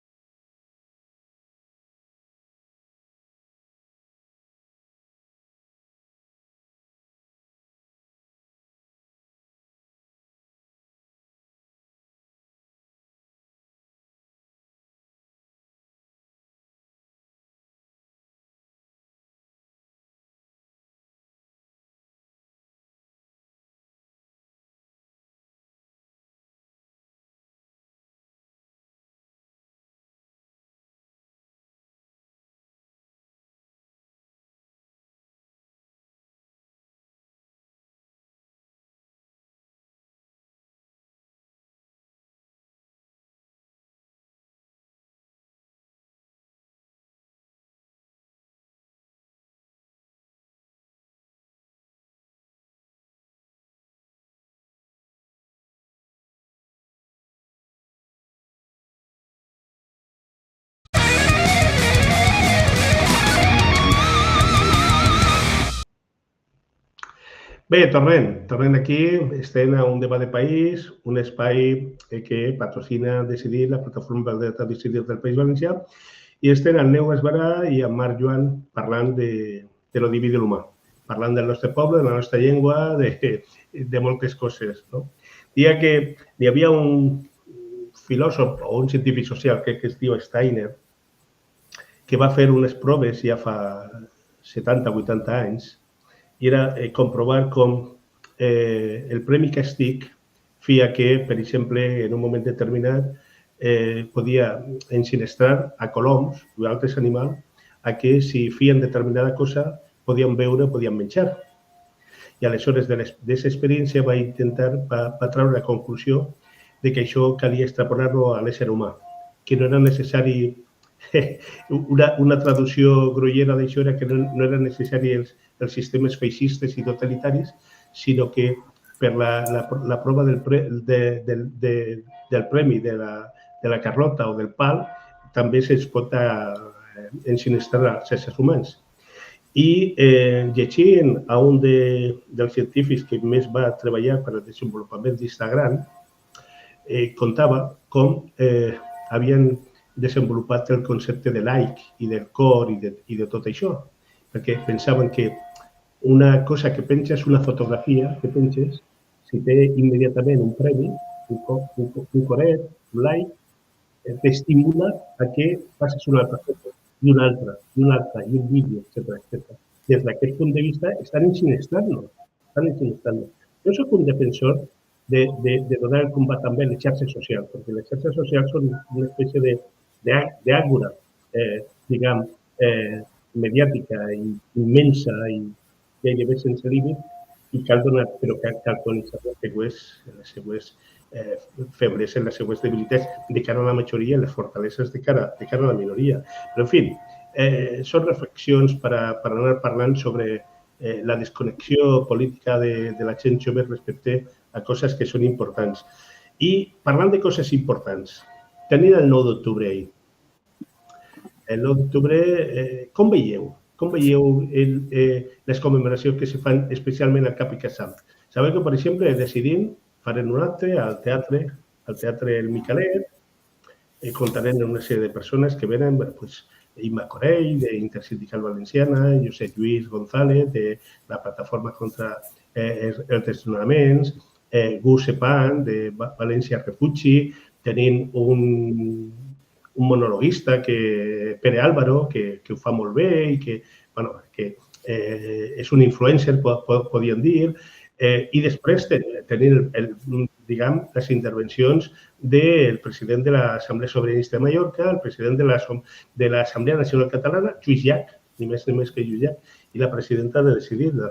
Bé, tornem aquí, estem a un debat de país, un espai que patrocina Decidir, la plataforma pel dret a decidir del País Valencià, i estem amb Neu Esbarà i amb Marc Joan parlant de lo diví de l'humà, parlant del nostre poble, de la nostra llengua, de moltes coses. Deia que hi havia un filòsof o un científic social, crec que es diu Steiner, que va fer unes proves ja fa 70-80 anys, i era comprovar com el Premi Castig feia que, per exemple, en un moment determinat, podia ensinistrar a coloms o altres animals a que si feien determinada cosa podien veure, podien menjar. I aleshores d'aquesta experiència va treure la conclusió de que això calia extrapolar-ho a l'ésser humà, que no era necessari. Una traducció grollera d'això era que no eren necessaris els sistemes feixistes i totalitaris, sinó que per la prova del premi de la carlota o del pal també se'ls pot ensinistrar als éssers humans. I llegint a un dels científics que més va treballar per al desenvolupament d'Instagram, contava com havien desenvolupat el concepte de like i del cor i de tot això, perquè pensaven que una cosa que penges, una fotografia que penges, si té immediatament un premi, un coret, un like, t'estimula a que passes una altra foto, i una altra, i un vídeo, etc. Des d'aquest punt de vista, estan ensinistrant-nos. Jo soc un defensor de donar el combat també a les xarxes socials, perquè les xarxes socials són una espècie d'àgora, diguem, mediàtica, immensa i gairebé sense límit, i cal donar, però cal conèixer les seues febleses, les seues debilitats de cara a la majoria i les fortaleses de cara a la minoria. Però, en fi, són reflexions per anar parlant sobre la desconnexió política de la gent jove respecte a coses que són importants. I parlant de coses importants, tenint el 9 d'octubre ahir. El 9 d'octubre, com veieu? Com veieu les commemoracions que se fan especialment al Cap i Casal? Sabeu que, per exemple, Decidim farem un acte al teatre El Micalet, comptarem una sèrie de persones que venen, Imma Corell, d'Intersindical Valenciana, Josep Lluís González, de la Plataforma contra els Desnonaments, Gus Sepan, de València Refugi, tenim un monologuista, Pere Álvaro, que ho fa molt bé i que és un influencer, podríem dir, i després tenim, diguem, les intervencions del president de l'Assemblea Sobiranista de Mallorca, el president de l'Assemblea Nacional Catalana, Lluís Llach, ni més que Yuya, i la presidenta de Decidir, de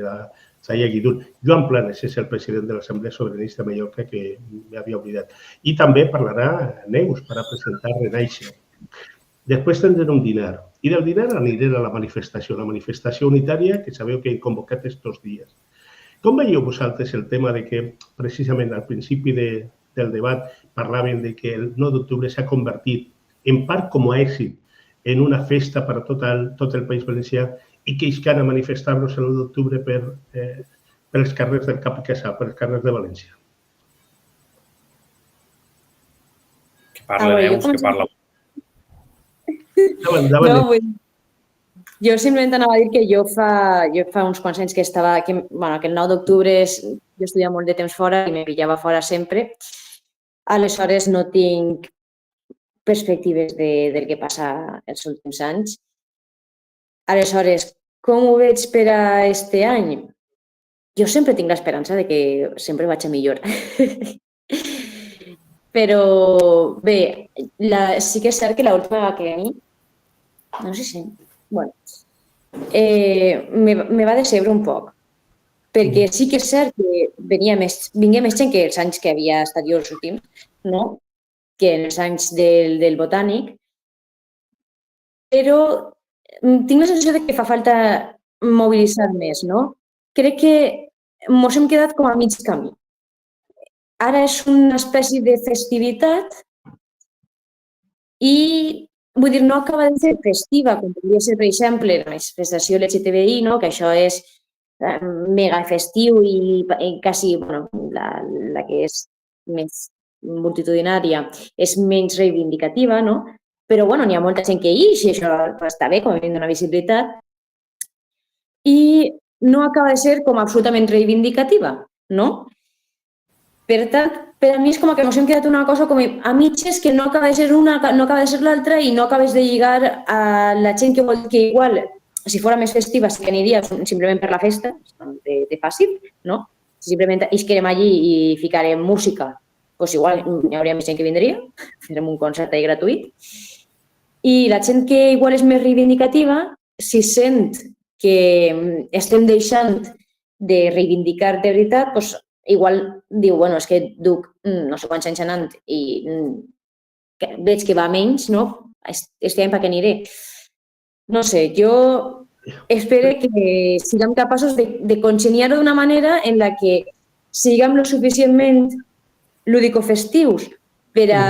la Zaya Guidul. Joan Planes és el president de l'Assemblea Soberanista de Mallorca, que m'havia oblidat. I també parlarà Neus per a presentar Renaixer. Després tindrem un dinar. I del dinar aniré a la manifestació unitària que sabeu que he convocat estos dies. Com veieu vosaltres el tema de que precisament al principi del debat parlaven de que el 9 d'octubre s'ha convertit en part com a èxit en una festa per a tot el País Valencià i que iscan a manifestar-nos el 9 d'octubre per els carrers del Cap i Casà, per els carrers de València? Que parla Neus, que parla. Jo simplement anava a dir que jo fa uns quants anys que el 9 d'octubre jo estudiava molt de temps fora i me pillava fora sempre. Aleshores no tinc perspectives del que passa els últims anys. Aleshores, com ho veig per a este any? Jo sempre tinc l'esperança de que sempre vaig a millor. Però bé, sí que és cert que l'última va que venir, no sé si... Bueno, me va decebre un poc, perquè sí que és cert que vingué més gent que els anys que havia estat jo els últims, no? Que en els anys del Botànic, però tinc la sensació de que fa falta mobilitzar més, no? Crec que ens hem quedat com a mig camí. Ara és una espècie de festivitat i, vull dir, no acaba de ser festiva, com podria ser, per exemple, la manifestació LGTBI, que això és mega festiu i quasi, la que és més multitudinària és menys reivindicativa, però n'hi ha molta gent que ix i això està bé, com a mínim dona visibilitat, i no acaba de ser com absolutament reivindicativa, no? Per tant, per a mi és com que ens hem quedat una cosa com a mitges que no acaba de ser una, no acaba de ser l'altra i no acabes de lligar a la gent que igual, si fos més festiva, sí que aniria simplement per la festa, de fàcil, no? Si simplement isquerem allí i ficarem música, doncs igual hi hauria més gent que vindria, farem un concert ahí gratuït. I la gent que igual és més reivindicativa, si sent que estem deixant de reivindicar de veritat, doncs igual diu, és que duc no sé quants anys anant i veig que va menys, no? Estem per què aniré. No sé, jo espero que siguem capaços de congeniar-ho d'una manera en la que siguem lo suficientment lúdico-festius per a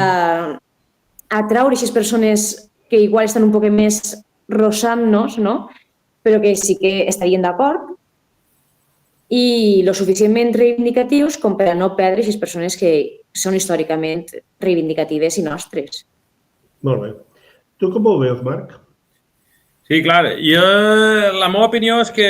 atraure aquestes persones que igual estan un poc més rosant-nos, no? Però que sí que estarien d'acord i lo suficientment reivindicatius com per a no perdre aquestes persones que són històricament reivindicatives i nostres. Molt bé. Tu com ho veus, Marc? Sí, clar. La meva opinió és que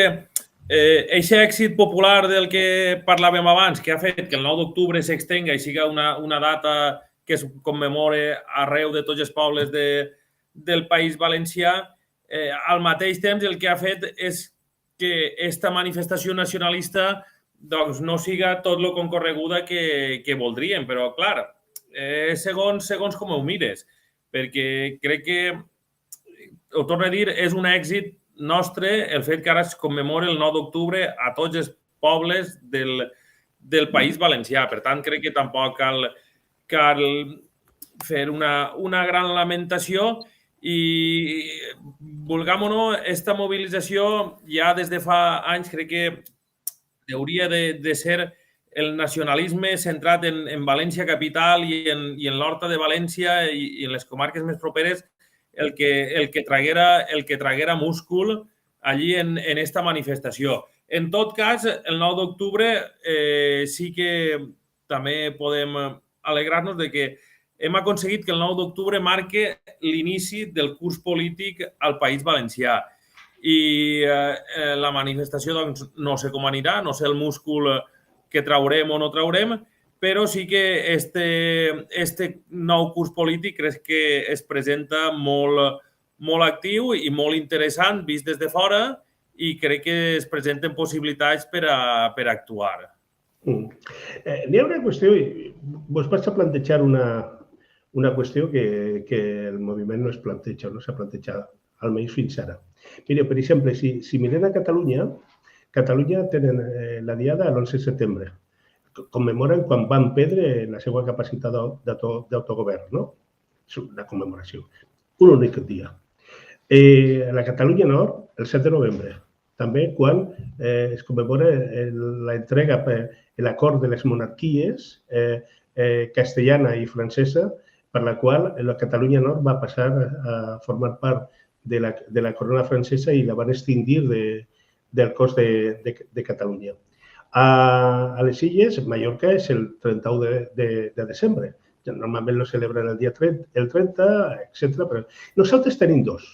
aquest èxit popular del que parlàvem abans, que ha fet que el 9 d'octubre s'extenga i siga una data que es commemore arreu de tots els pobles del País Valencià, al mateix temps el que ha fet és que aquesta manifestació nacionalista no siga tot el concorreguda que voldríem. Però, clar, segons com ho mires, perquè crec que, ho torno a dir, és un èxit nostre el fet que ara es commemora el 9 d'octubre a tots els pobles del País Valencià. Per tant, crec que tampoc cal fer una gran lamentació i, vulguem o no, aquesta mobilització ja des de fa anys crec que hauria de ser el nacionalisme centrat en València capital i en l'Horta de València i en les comarques més properes el que traguera múscul allí en aquesta manifestació. En tot cas, el 9 d'octubre sí que també podem alegrar-nos de que hem aconseguit que el 9 d'octubre marque l'inici del curs polític al País Valencià. I la manifestació, doncs, no sé com anirà, no sé el múscul que traurem o no traurem, però sí que este nou curs polític crec que es presenta molt actiu i molt interessant vist des de fora i crec que es presenten possibilitats per a actuar. N'hi ha una qüestió, vos vaig a plantejar una qüestió que el moviment no es planteja, no s'ha plantejat, almenys fins ara. Mira, per exemple, si mirem a Catalunya, Catalunya tenen la diada l'11 de setembre. Commemoren quan van perdre la seva capacitat d'autogovern, no? És una commemoració. Un únic dia. La Catalunya Nord, el 7 de novembre. També quan es commemora l'entrega per l'acord de les monarquies castellana i francesa, per la qual la Catalunya Nord va passar a formar part de la corona francesa i la van extingir del cos de Catalunya. A les Illes, Mallorca és el 31 de desembre. Normalment lo celebren el dia 30, etc. Però nosaltres tenim dos.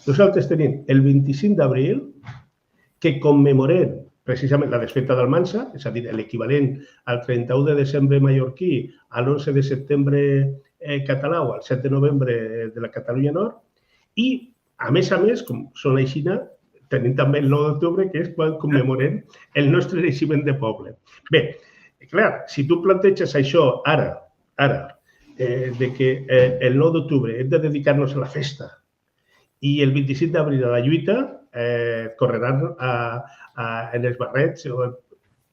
Nosaltres tenim el 25 d'abril, que commemorem precisament la desfeta d'Almansa, és a dir, l'equivalent al 31 de desembre mallorquí, a l'11 de setembre català o al 7 de novembre de la Catalunya Nord, i, a més, com són així, tenim també el 9 d'octubre, que és quan commemorem el nostre naixement de poble. Bé, clar, si tu planteges això ara, de que el 9 d'octubre hem de dedicar-nos a la festa i el 25 d'abril a la lluita, correran en els barrets,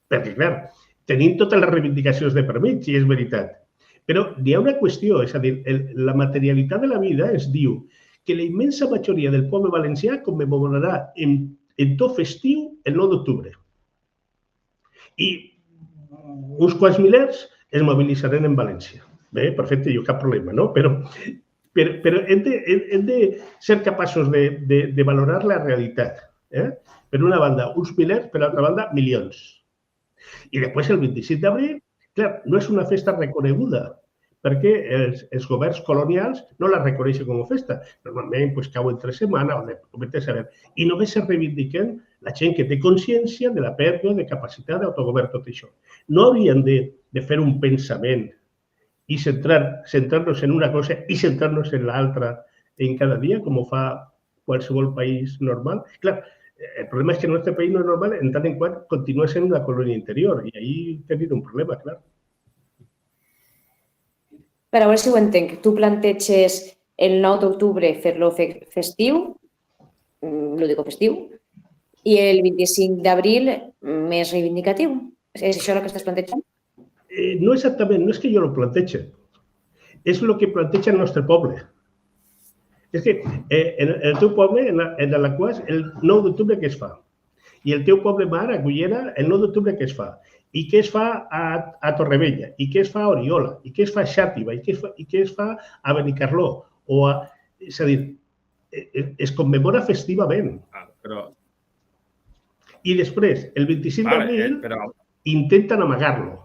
perquè, clar, tenim totes les reivindicacions de per mig, i és veritat. Però hi ha una qüestió, és a dir, la materialitat de la vida es diu que la immensa majoria del poble valencià commemorarà en to festiu el 9 d'octubre. I uns quants milers es mobilitzaran en València. Bé, perfecte, jo cap problema, no? Però hem de ser capaços de valorar la realitat. Per una banda, uns milers, per l'altra banda, milions. I després, el 25 d'abril, clar, no és una festa reconeguda, perquè els governs colonials no la reconeixen com a festa. Normalment cau entre setmana i només se reivindiquen la gent que té consciència de la pèrdua de capacitat d'autogovern, tot això. No hauríem de fer un pensament i centrar-nos en una cosa i centrar-nos en l'altra en cada dia, com ho fa qualsevol país normal. Clar, el problema és que el nostre país no és normal en tant en quant continua sent una colònia interior i ahí tenim un problema, clar. Per a veure si ho entenc, tu planteges el 9 d'octubre fer-lo festiu, lúdico-festiu, i el 25 d'abril més reivindicatiu. És això el que estàs plantejant? No exactament, no és que jo ho plantegi. És el que planteja el nostre poble. És que en el teu poble, en Alaquàs, el 9 d'octubre què es fa? I el teu poble mar, a Cullera, el 9 d'octubre què es fa? I què es fa a Torrevella? I què es fa a Oriola? I què es fa a Xàtiva? I què es fa a Benicarló? És a dir, es commemora festivament. I després, el 25 d'abril, intenten amagar-lo,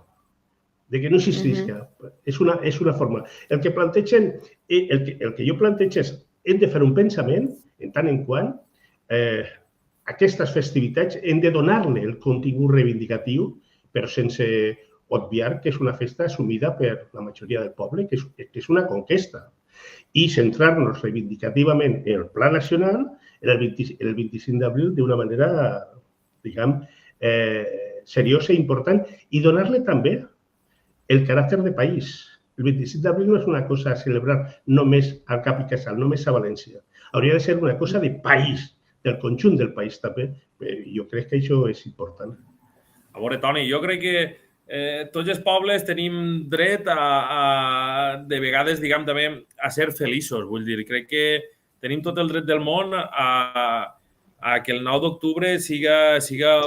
de que no existisca. És una forma. El que plantegen, el que jo plantejo és hem de fer un pensament en tant en quant aquestes festivitats hem de donar-li el contingut reivindicatiu, però sense obviar que és una festa assumida per la majoria del poble, que és una conquesta. I centrar-nos reivindicativament en el pla nacional el 25 d'abril d'una manera, diguem, seriosa i important, i donar-li també el caràcter de país. El 25 d'abril no és una cosa a celebrar només al cap i casal, només a València. Hauria de ser una cosa de país, del conjunt del país també. Jo crec que això és important. A veure, Toni, jo crec que tots els pobles tenim dret de vegades, diguem, també a ser feliços. Vull dir, crec que tenim tot el dret del món a que el 9 d'octubre siga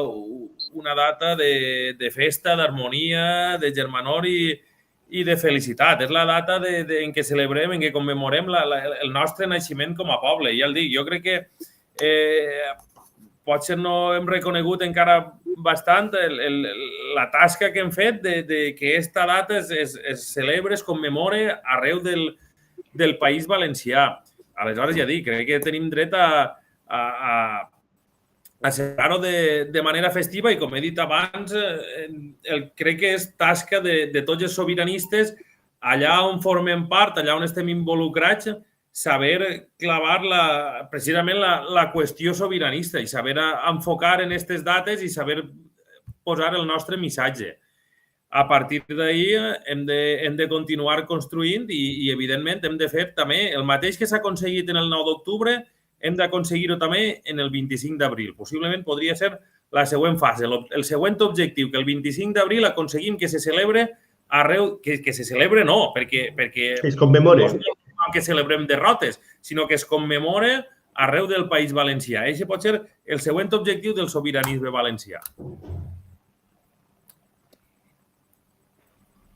una data de festa, d'harmonia, de germanor i de felicitat. És la data en què celebrem, en què commemorem el nostre naixement com a poble. Ja el dic, jo crec que potser no hem reconegut encara bastant la tasca que hem fet de que aquesta data es celebra, es commemore arreu del País Valencià. Aleshores, ja dic, crec que tenim dret a celebrar-ho de manera festiva i, com he dit abans, crec que és tasca de tots els sobiranistes, allà on formem part, allà on estem involucrats, saber clavar precisament la qüestió sobiranista i saber enfocar en aquestes dates i saber posar el nostre missatge. A partir d'ahir hem de continuar construint i, evidentment, hem de fer també el mateix que s'ha aconseguit en el 9 d'octubre, hem d'aconseguir-ho també en el 25 d'abril. Possiblement podria ser la següent fase. El següent objectiu, que el 25 d'abril aconseguim que se celebre arreu... Que se celebre no, perquè es commemore. No és que celebrem derrotes, sinó que es commemore arreu del País Valencià. Aquest pot ser el següent objectiu del sobiranisme valencià.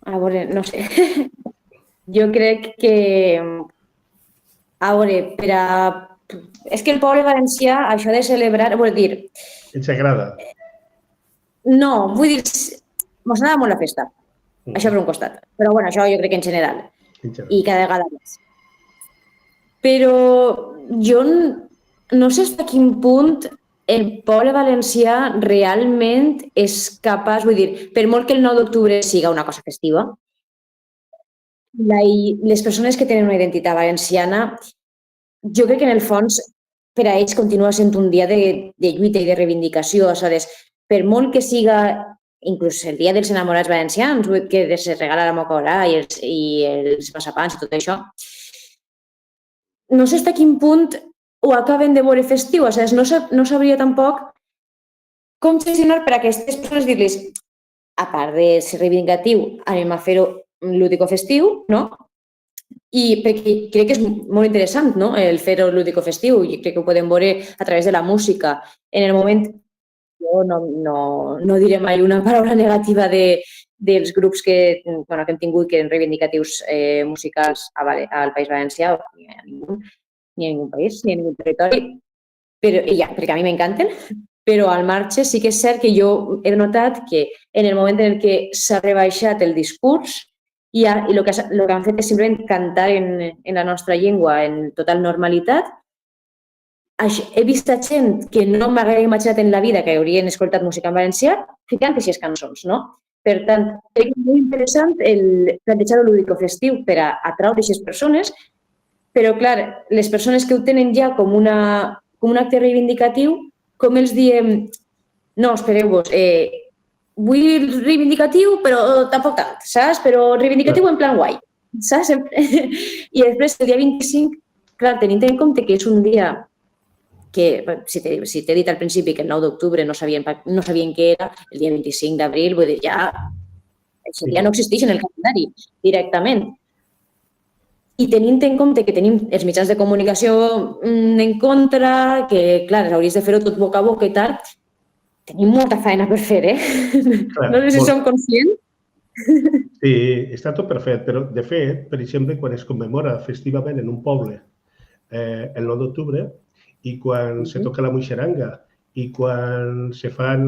A veure, no sé. Jo crec que... A veure, per a... És que el poble valencià, això de celebrar... Vull dir... Ens agrada. No, vull dir... Mos agrada molt la festa. Això per un costat. Però, bueno, això jo crec que en general. I cada vegada més. Però jo no sé fins a quin punt el poble valencià realment és capaç, vull dir, per molt que el 9 d'octubre siga una cosa festiva, les persones que tenen una identitat valenciana, jo crec que en el fons per a ells continua sent un dia de lluita i de reivindicació. Aleshores, per molt que siga inclús el dia dels enamorats valencians, que se regala la moca i els passapans i tot això, no sé fins a quin punt ho acaben de veure festiu. Aleshores, no sabria tampoc com gestionar per a aquestes persones, dir-los, a part de ser reivindicatiu, anem a fer-ho lúdico-festiu, no? I perquè crec que és molt interessant, no?, el fer-ho lúdico-festiu, i crec que ho podem veure a través de la música. En el moment, jo no diré mai una paraula negativa dels grups que hem tingut, que eren reivindicatius musicals al País Valencià, ni a ningú país, ni a ningú territori, perquè a mi m'encanten, però al marge sí que és cert que jo he notat que en el moment en què s'ha rebaixat el discurs i el que han fet és simplement cantar en la nostra llengua en total normalitat, he vist gent que no m'hagués imaginat en la vida que haurien escoltat música en valencià ficant aquestes cançons, no? Per tant, crec que és molt interessant el plantejar-ho lúdico-festiu per a atraure aquestes persones, però, clar, les persones que ho tenen ja com un acte reivindicatiu, com els diem, no, espereu-vos, vull reivindicatiu, però tampoc tant, saps? Però reivindicatiu en plan guai, saps? I després, el dia 25, clar, tenint en compte que és un dia que, si t'he dit al principi que el 9 d'octubre no sabien què era, el dia 25 d'abril, vull dir, ja no existeix en el calendari directament. I tenint en compte que tenim els mitjans de comunicació en contra, que, clar, hauries de fer-ho tot boca a boca i tal, tenim molta feina per fer, No sé si som conscients. Sí, està tot per fer, però, de fet, per exemple, quan es commemora festivament en un poble el 9 d'octubre i quan se toca la moixeranga i quan se fan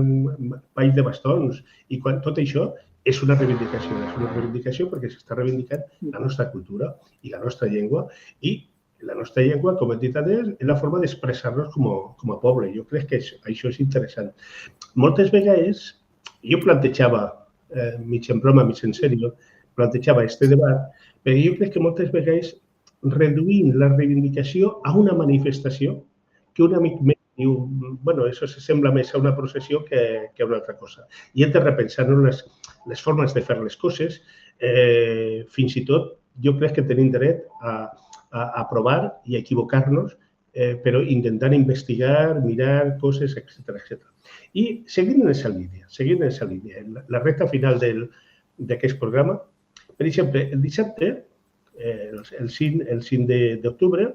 balls de bastons i quan tot això és una reivindicació perquè s'està reivindicant la nostra cultura i la nostra llengua i la nostra llengua, com hem dit abans, és la forma d'expressar-nos com a poble. Jo crec que això és interessant. Moltes vegades, jo plantejava, mig en broma, mig en sèrio, plantejava aquest debat, perquè jo crec que moltes vegades reduïm la reivindicació a una manifestació que un amic meu diu, bueno, això sembla més a una processió que a una altra cosa. I hem de repensar-nos les formes de fer les coses. Fins i tot, jo crec que tenim dret a provar i a equivocar-nos, però intentant investigar, mirar coses, etc. I seguint en aquesta línia, la recta final d'aquest programa, per exemple, el dissabte, el 5 d'octubre,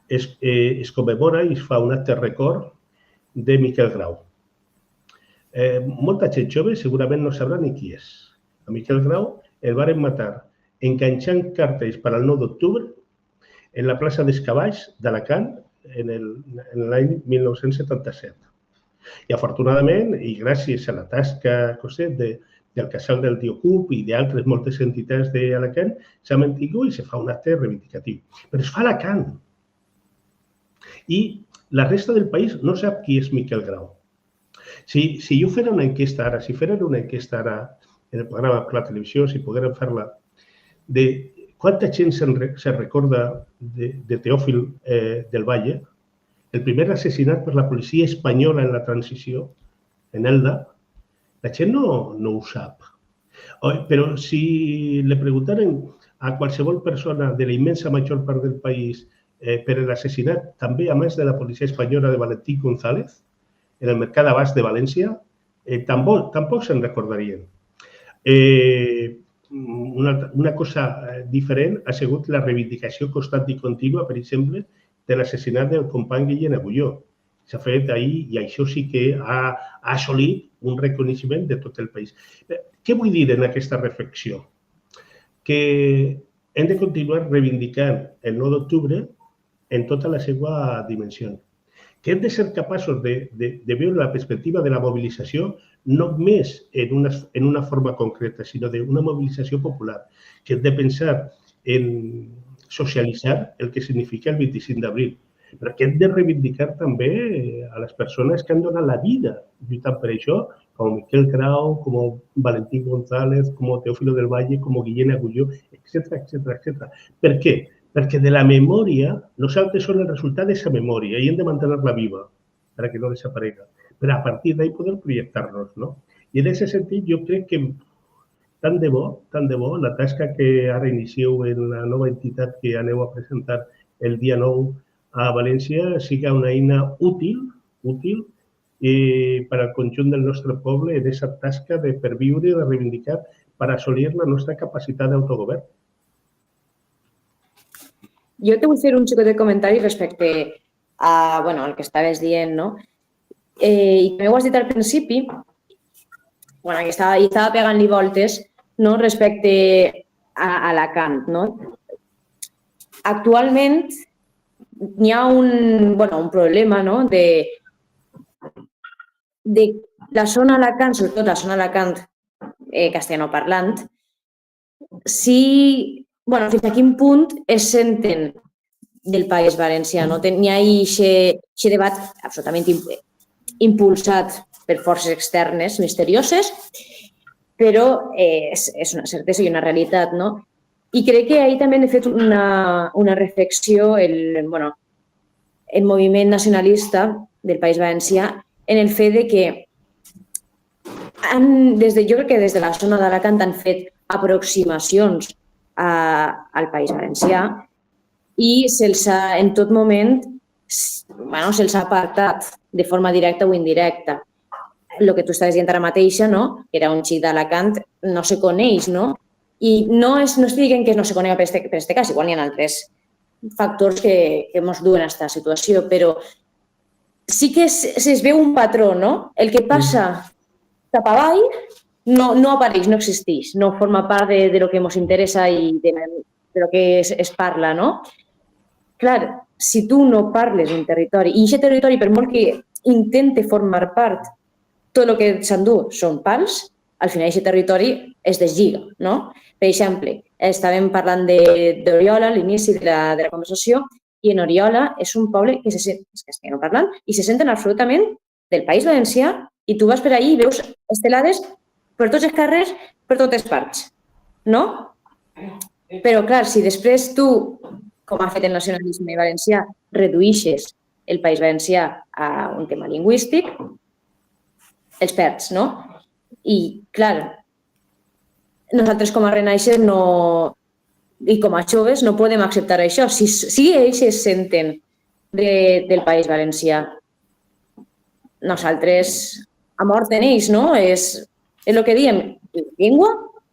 es commemora i es fa un acte record de Miquel Grau. Molta gent jove segurament no sabrà ni qui és. A Miquel Grau el varen matar enganxant cartells per al 9 d'octubre en la plaça dels Cavalls d'Alacant en l'any 1977. I afortunadament, i gràcies a la tasca del Casal del Diocup i d'altres moltes entitats d'Alacant, s'ha mantingut i se fa un acte reivindicatiu. Però es fa a Alacant. I la resta del país no sap qui és Miquel Grau. Si jo fera una enquesta ara, en el programa per la televisió, si poguérem fer-la, de quanta gent se recorda de Teòfil del Valle, el primer assassinat per la policia espanyola en la transició, en Elda, la gent no ho sap. Però si li preguntaren a qualsevol persona de la immensa major part del país per l'assassinat també, a més de la policia espanyola, de Valentí González, en el Mercat d'Abast de València, tampoc se'n recordarien. Una cosa diferent ha sigut la reivindicació constant i contínua, per exemple, de l'assassinat del company Guillem Agulló. S'ha fet ahir i això sí que ha assolit un reconeixement de tot el país. Què vull dir en aquesta reflexió? Que hem de continuar reivindicant el 9 d'octubre en tota la seva dimensió. Que hem de ser capaços de veure la perspectiva de la mobilització no només en una forma concreta, sinó d'una mobilització popular. Que hem de pensar en socialitzar el que significa el 25 d'abril. Però que hem de reivindicar també a les persones que han donat la vida lluitant per això, com Miquel Grau, com Valentí González, com Teófilo del Valle, com Guillem Agulló, etc. Per què? Perquè de la memòria, nosaltres som el resultat d'aquesta memòria i hem de mantenir-la viva perquè no desaparega. Però a partir d'ahí poder projectar-nos, no? I en aquest sentit jo crec que tant de bo, la tasca que ara inicieu en la nova entitat que aneu a presentar el dia 9 a València siga una eina útil per al conjunt del nostre poble en aquesta tasca de perviure i de reivindicar per assolir la nostra capacitat d'autogovern. Jo te vull fer un xic de comentari respecte al que estaves dient, no? I també ho has dit al principi, que estava pegant-li voltes respecte a Alacant, no? Actualment hi ha un problema de la zona Alacant, sobretot la zona Alacant castellanoparlant, fins a quin punt es senten del País Valencià. N'hi ha aquest debat absolutament impulsat per forces externes misterioses, però és una certesa i una realitat, no? I crec que ahir també he fet una reflexió el moviment nacionalista del País Valencià en el fet de que jo crec que des de la zona d'Alacant han fet aproximacions al País Valencià i en tot moment se'ls ha apartat de forma directa o indirecta. El que tu estaves dient ara mateixa, que era un xic d'Alacant, no se coneix, no? I no estic dient que no se conega per aquest cas, igual hi ha altres factors que ens duen a aquesta situació, però sí que es veu un patró, no? El que passa cap avall no apareix, no existeix, no forma part de lo que ens interessa i de lo que es parla, no? Clar, si tu no parles d'un territori, i aquest territori, per molt que intente formar part, tot el que s'endú són pals, al final aquest territori es deslliga, no? Per exemple, estàvem parlant d'Oriola a l'inici de la conversació i en Oriola és un poble que és castellanoparlant i se senten absolutament del País Valencià i tu vas per allà i veus estelades per tots els carrers, per totes parts, no? Però, clar, si després tu, com ha fet el nacionalisme valencià, reduïixes el País Valencià a un tema lingüístic, els perds, no? I, clar, nosaltres com a Renaixer i com a joves no podem acceptar això. Si ells es senten del País Valencià, nosaltres, a mort en ells, no? És el que diem, la llengua,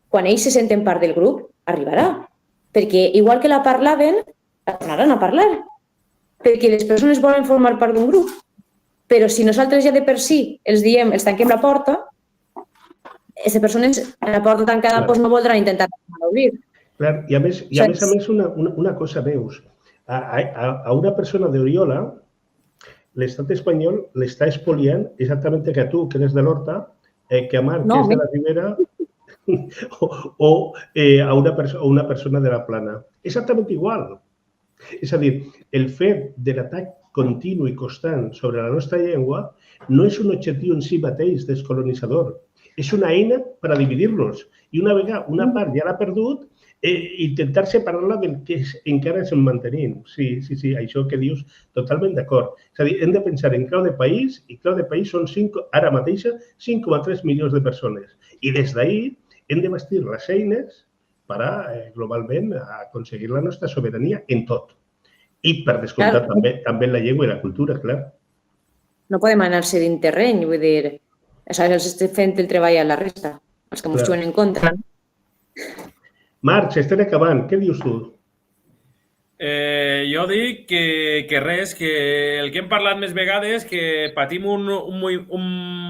quan ells se senten part del grup, arribarà. Perquè igual que la parlaven, la tornaran a parlar. Perquè les persones volen formar part d'un grup. Però si nosaltres ja de per si els diem, els tanquem la porta, aquestes persones a la porta tancada no voldran intentar obrir. Clar, i a més una cosa, veus, a una persona d'Oriola, l'estat espanyol l'està espoliant exactament que a tu, que eres de l'Horta, que a Marc, que és de la Ribera, o a una persona de la Plana. Exactament igual. És a dir, el fet de l'atac continu i constant sobre la nostra llengua no és un objectiu en si mateix descolonitzador. És una eina per a dividir-nos. I una vegada una part ja l'ha perdut, intentar separar-la del que encara ens mantenim. Sí, això que dius, totalment d'acord. És a dir, hem de pensar en clau de país, i clau de país són ara mateix 5,3 milions de persones. I des d'ahir hem de bastir les eines per a, globalment, aconseguir la nostra sobirania en tot. I, per descomptat, també la llengua i la cultura, clar. No podem anar-se dins terreny, vull dir, els estem fent el treball a la resta, els que ens juguen en contra. Marc, estem acabant. Què dius tu? Jo dic que res, que el que hem parlat més vegades, que patim un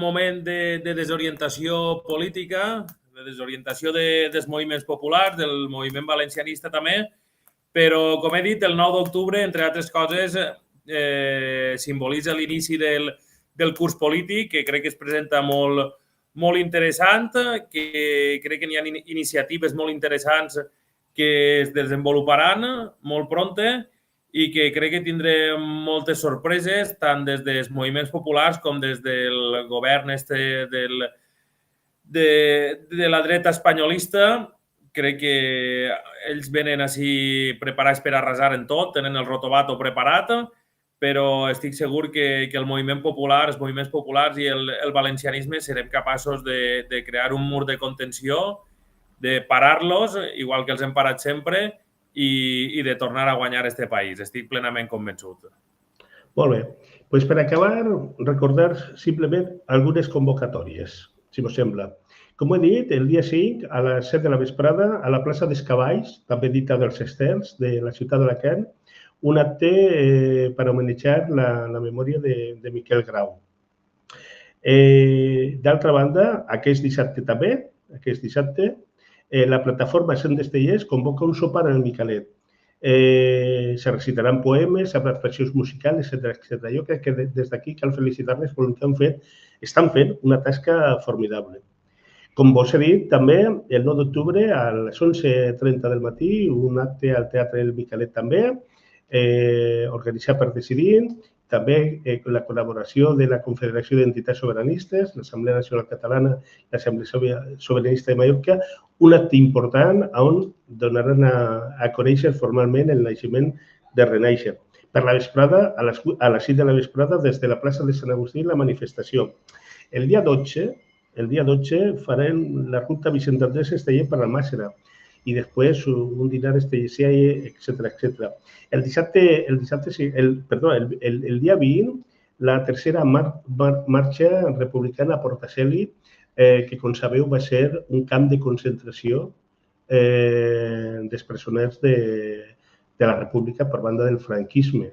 moment de desorientació política, de desorientació dels moviments populars, del moviment valencianista també, però, com he dit, el 9 d'octubre, entre altres coses, simbolitza l'inici del curs polític, que crec que es presenta molt interessant, que crec que n'hi ha iniciatives molt interessants que es desenvoluparan molt pronte i que crec que tindrem moltes sorpreses tant des dels moviments populars com des del govern de la dreta espanyolista. Crec que ells venen així preparats per arrasar en tot, tenen el rotobato preparat, però estic segur que el moviment popular, els moviments populars i el valencianisme serem capaços de crear un mur de contenció, de parar-los, igual que els hem parat sempre, i de tornar a guanyar este país. Estic plenament convençut. Molt bé. Doncs per acabar, recordar simplement algunes convocatòries, si us sembla. Com he dit, el dia 5, a les 7 de la vesprada, a la plaça dels Cavalls, també dita dels Estels, de la ciutat d'Alacant, un acte per homenatjar la memòria de Miquel Grau. D'altra banda, aquest dissabte també, la plataforma Sant Destellers convoca un sopar en el Miquelet. Se recitaran poemes, habrá reflexions musicals, etc. Jo crec que des d'aquí cal felicitar-les perquè estan fent una tasca formidable. Com vos he dit, també el 9 d'octubre a les 11:30 del matí, un acte al Teatre del Miquelet també, organitzat per Decidir, també la col·laboració de la Confederació d'Entitats Sobiranistes, l'Assemblea Nacional Catalana i l'Assemblea Sobiranista de Mallorca, un acte important on donaran a conèixer formalment el naixement de Renaixer. Per la vesprada, a les 6 de la vesprada, des de la plaça de Sant Agustí, la manifestació. El dia 12 farem la ruta Vicent Andrés Esteller per la Màssera i després un dinar estellesià, etc. El dia 20, la tercera marxa republicana a Portaceli, que, com sabeu, va ser un camp de concentració dels presoners de la República per banda del franquisme.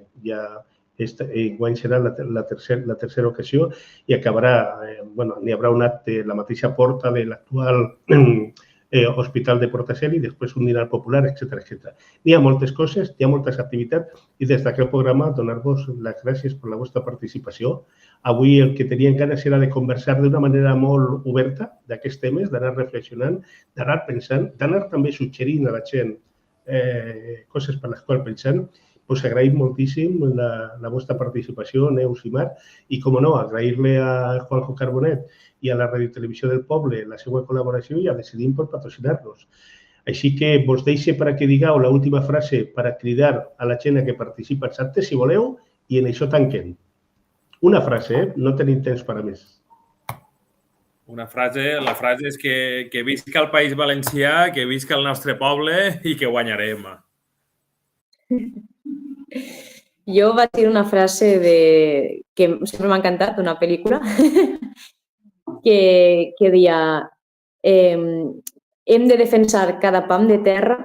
Enguany serà la tercera ocasió i acabarà, n'hi haurà un acte a la mateixa porta de l'actual Hospital de Portaceli, després un dinar popular, etc. N'hi ha moltes coses, hi ha moltes activitats i des d'aquest programa donar-vos les gràcies per la vostra participació. Avui el que teníem ganes era de conversar d'una manera molt oberta d'aquests temes, d'anar reflexionant, d'anar pensant, d'anar també suggerint a la gent coses per les quals pensem. Us agraïm moltíssim la vostra participació, Neus i Marc, i, com no, agrair-li a Juanjo Carbonet i a la Ràdio Televisió del Poble la seva col·laboració i a Decidim per patrocinar-nos. Així que vos deixo per a que digueu l'última frase per a cridar a la gent que participa als actes, si voleu, i en això tanquem. Una frase, no tenim temps per a més. La frase és que visca el País Valencià, que visca el nostre poble i que guanyarem. Jo vaig dir una frase que sempre m'ha encantat, d'una pel·lícula, que deia hem de defensar cada pam de terra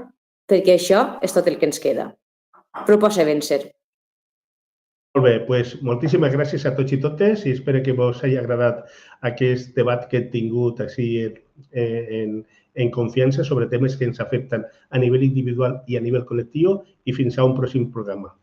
perquè això és tot el que ens queda. Proposa vèncer. Molt bé, doncs moltíssimes gràcies a tots i totes i espero que vos hagi agradat aquest debat que hem tingut així en confiança sobre temes que ens afecten a nivell individual i a nivell col·lectiu i fins a un pròxim programa.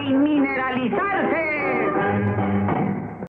y mineralizarse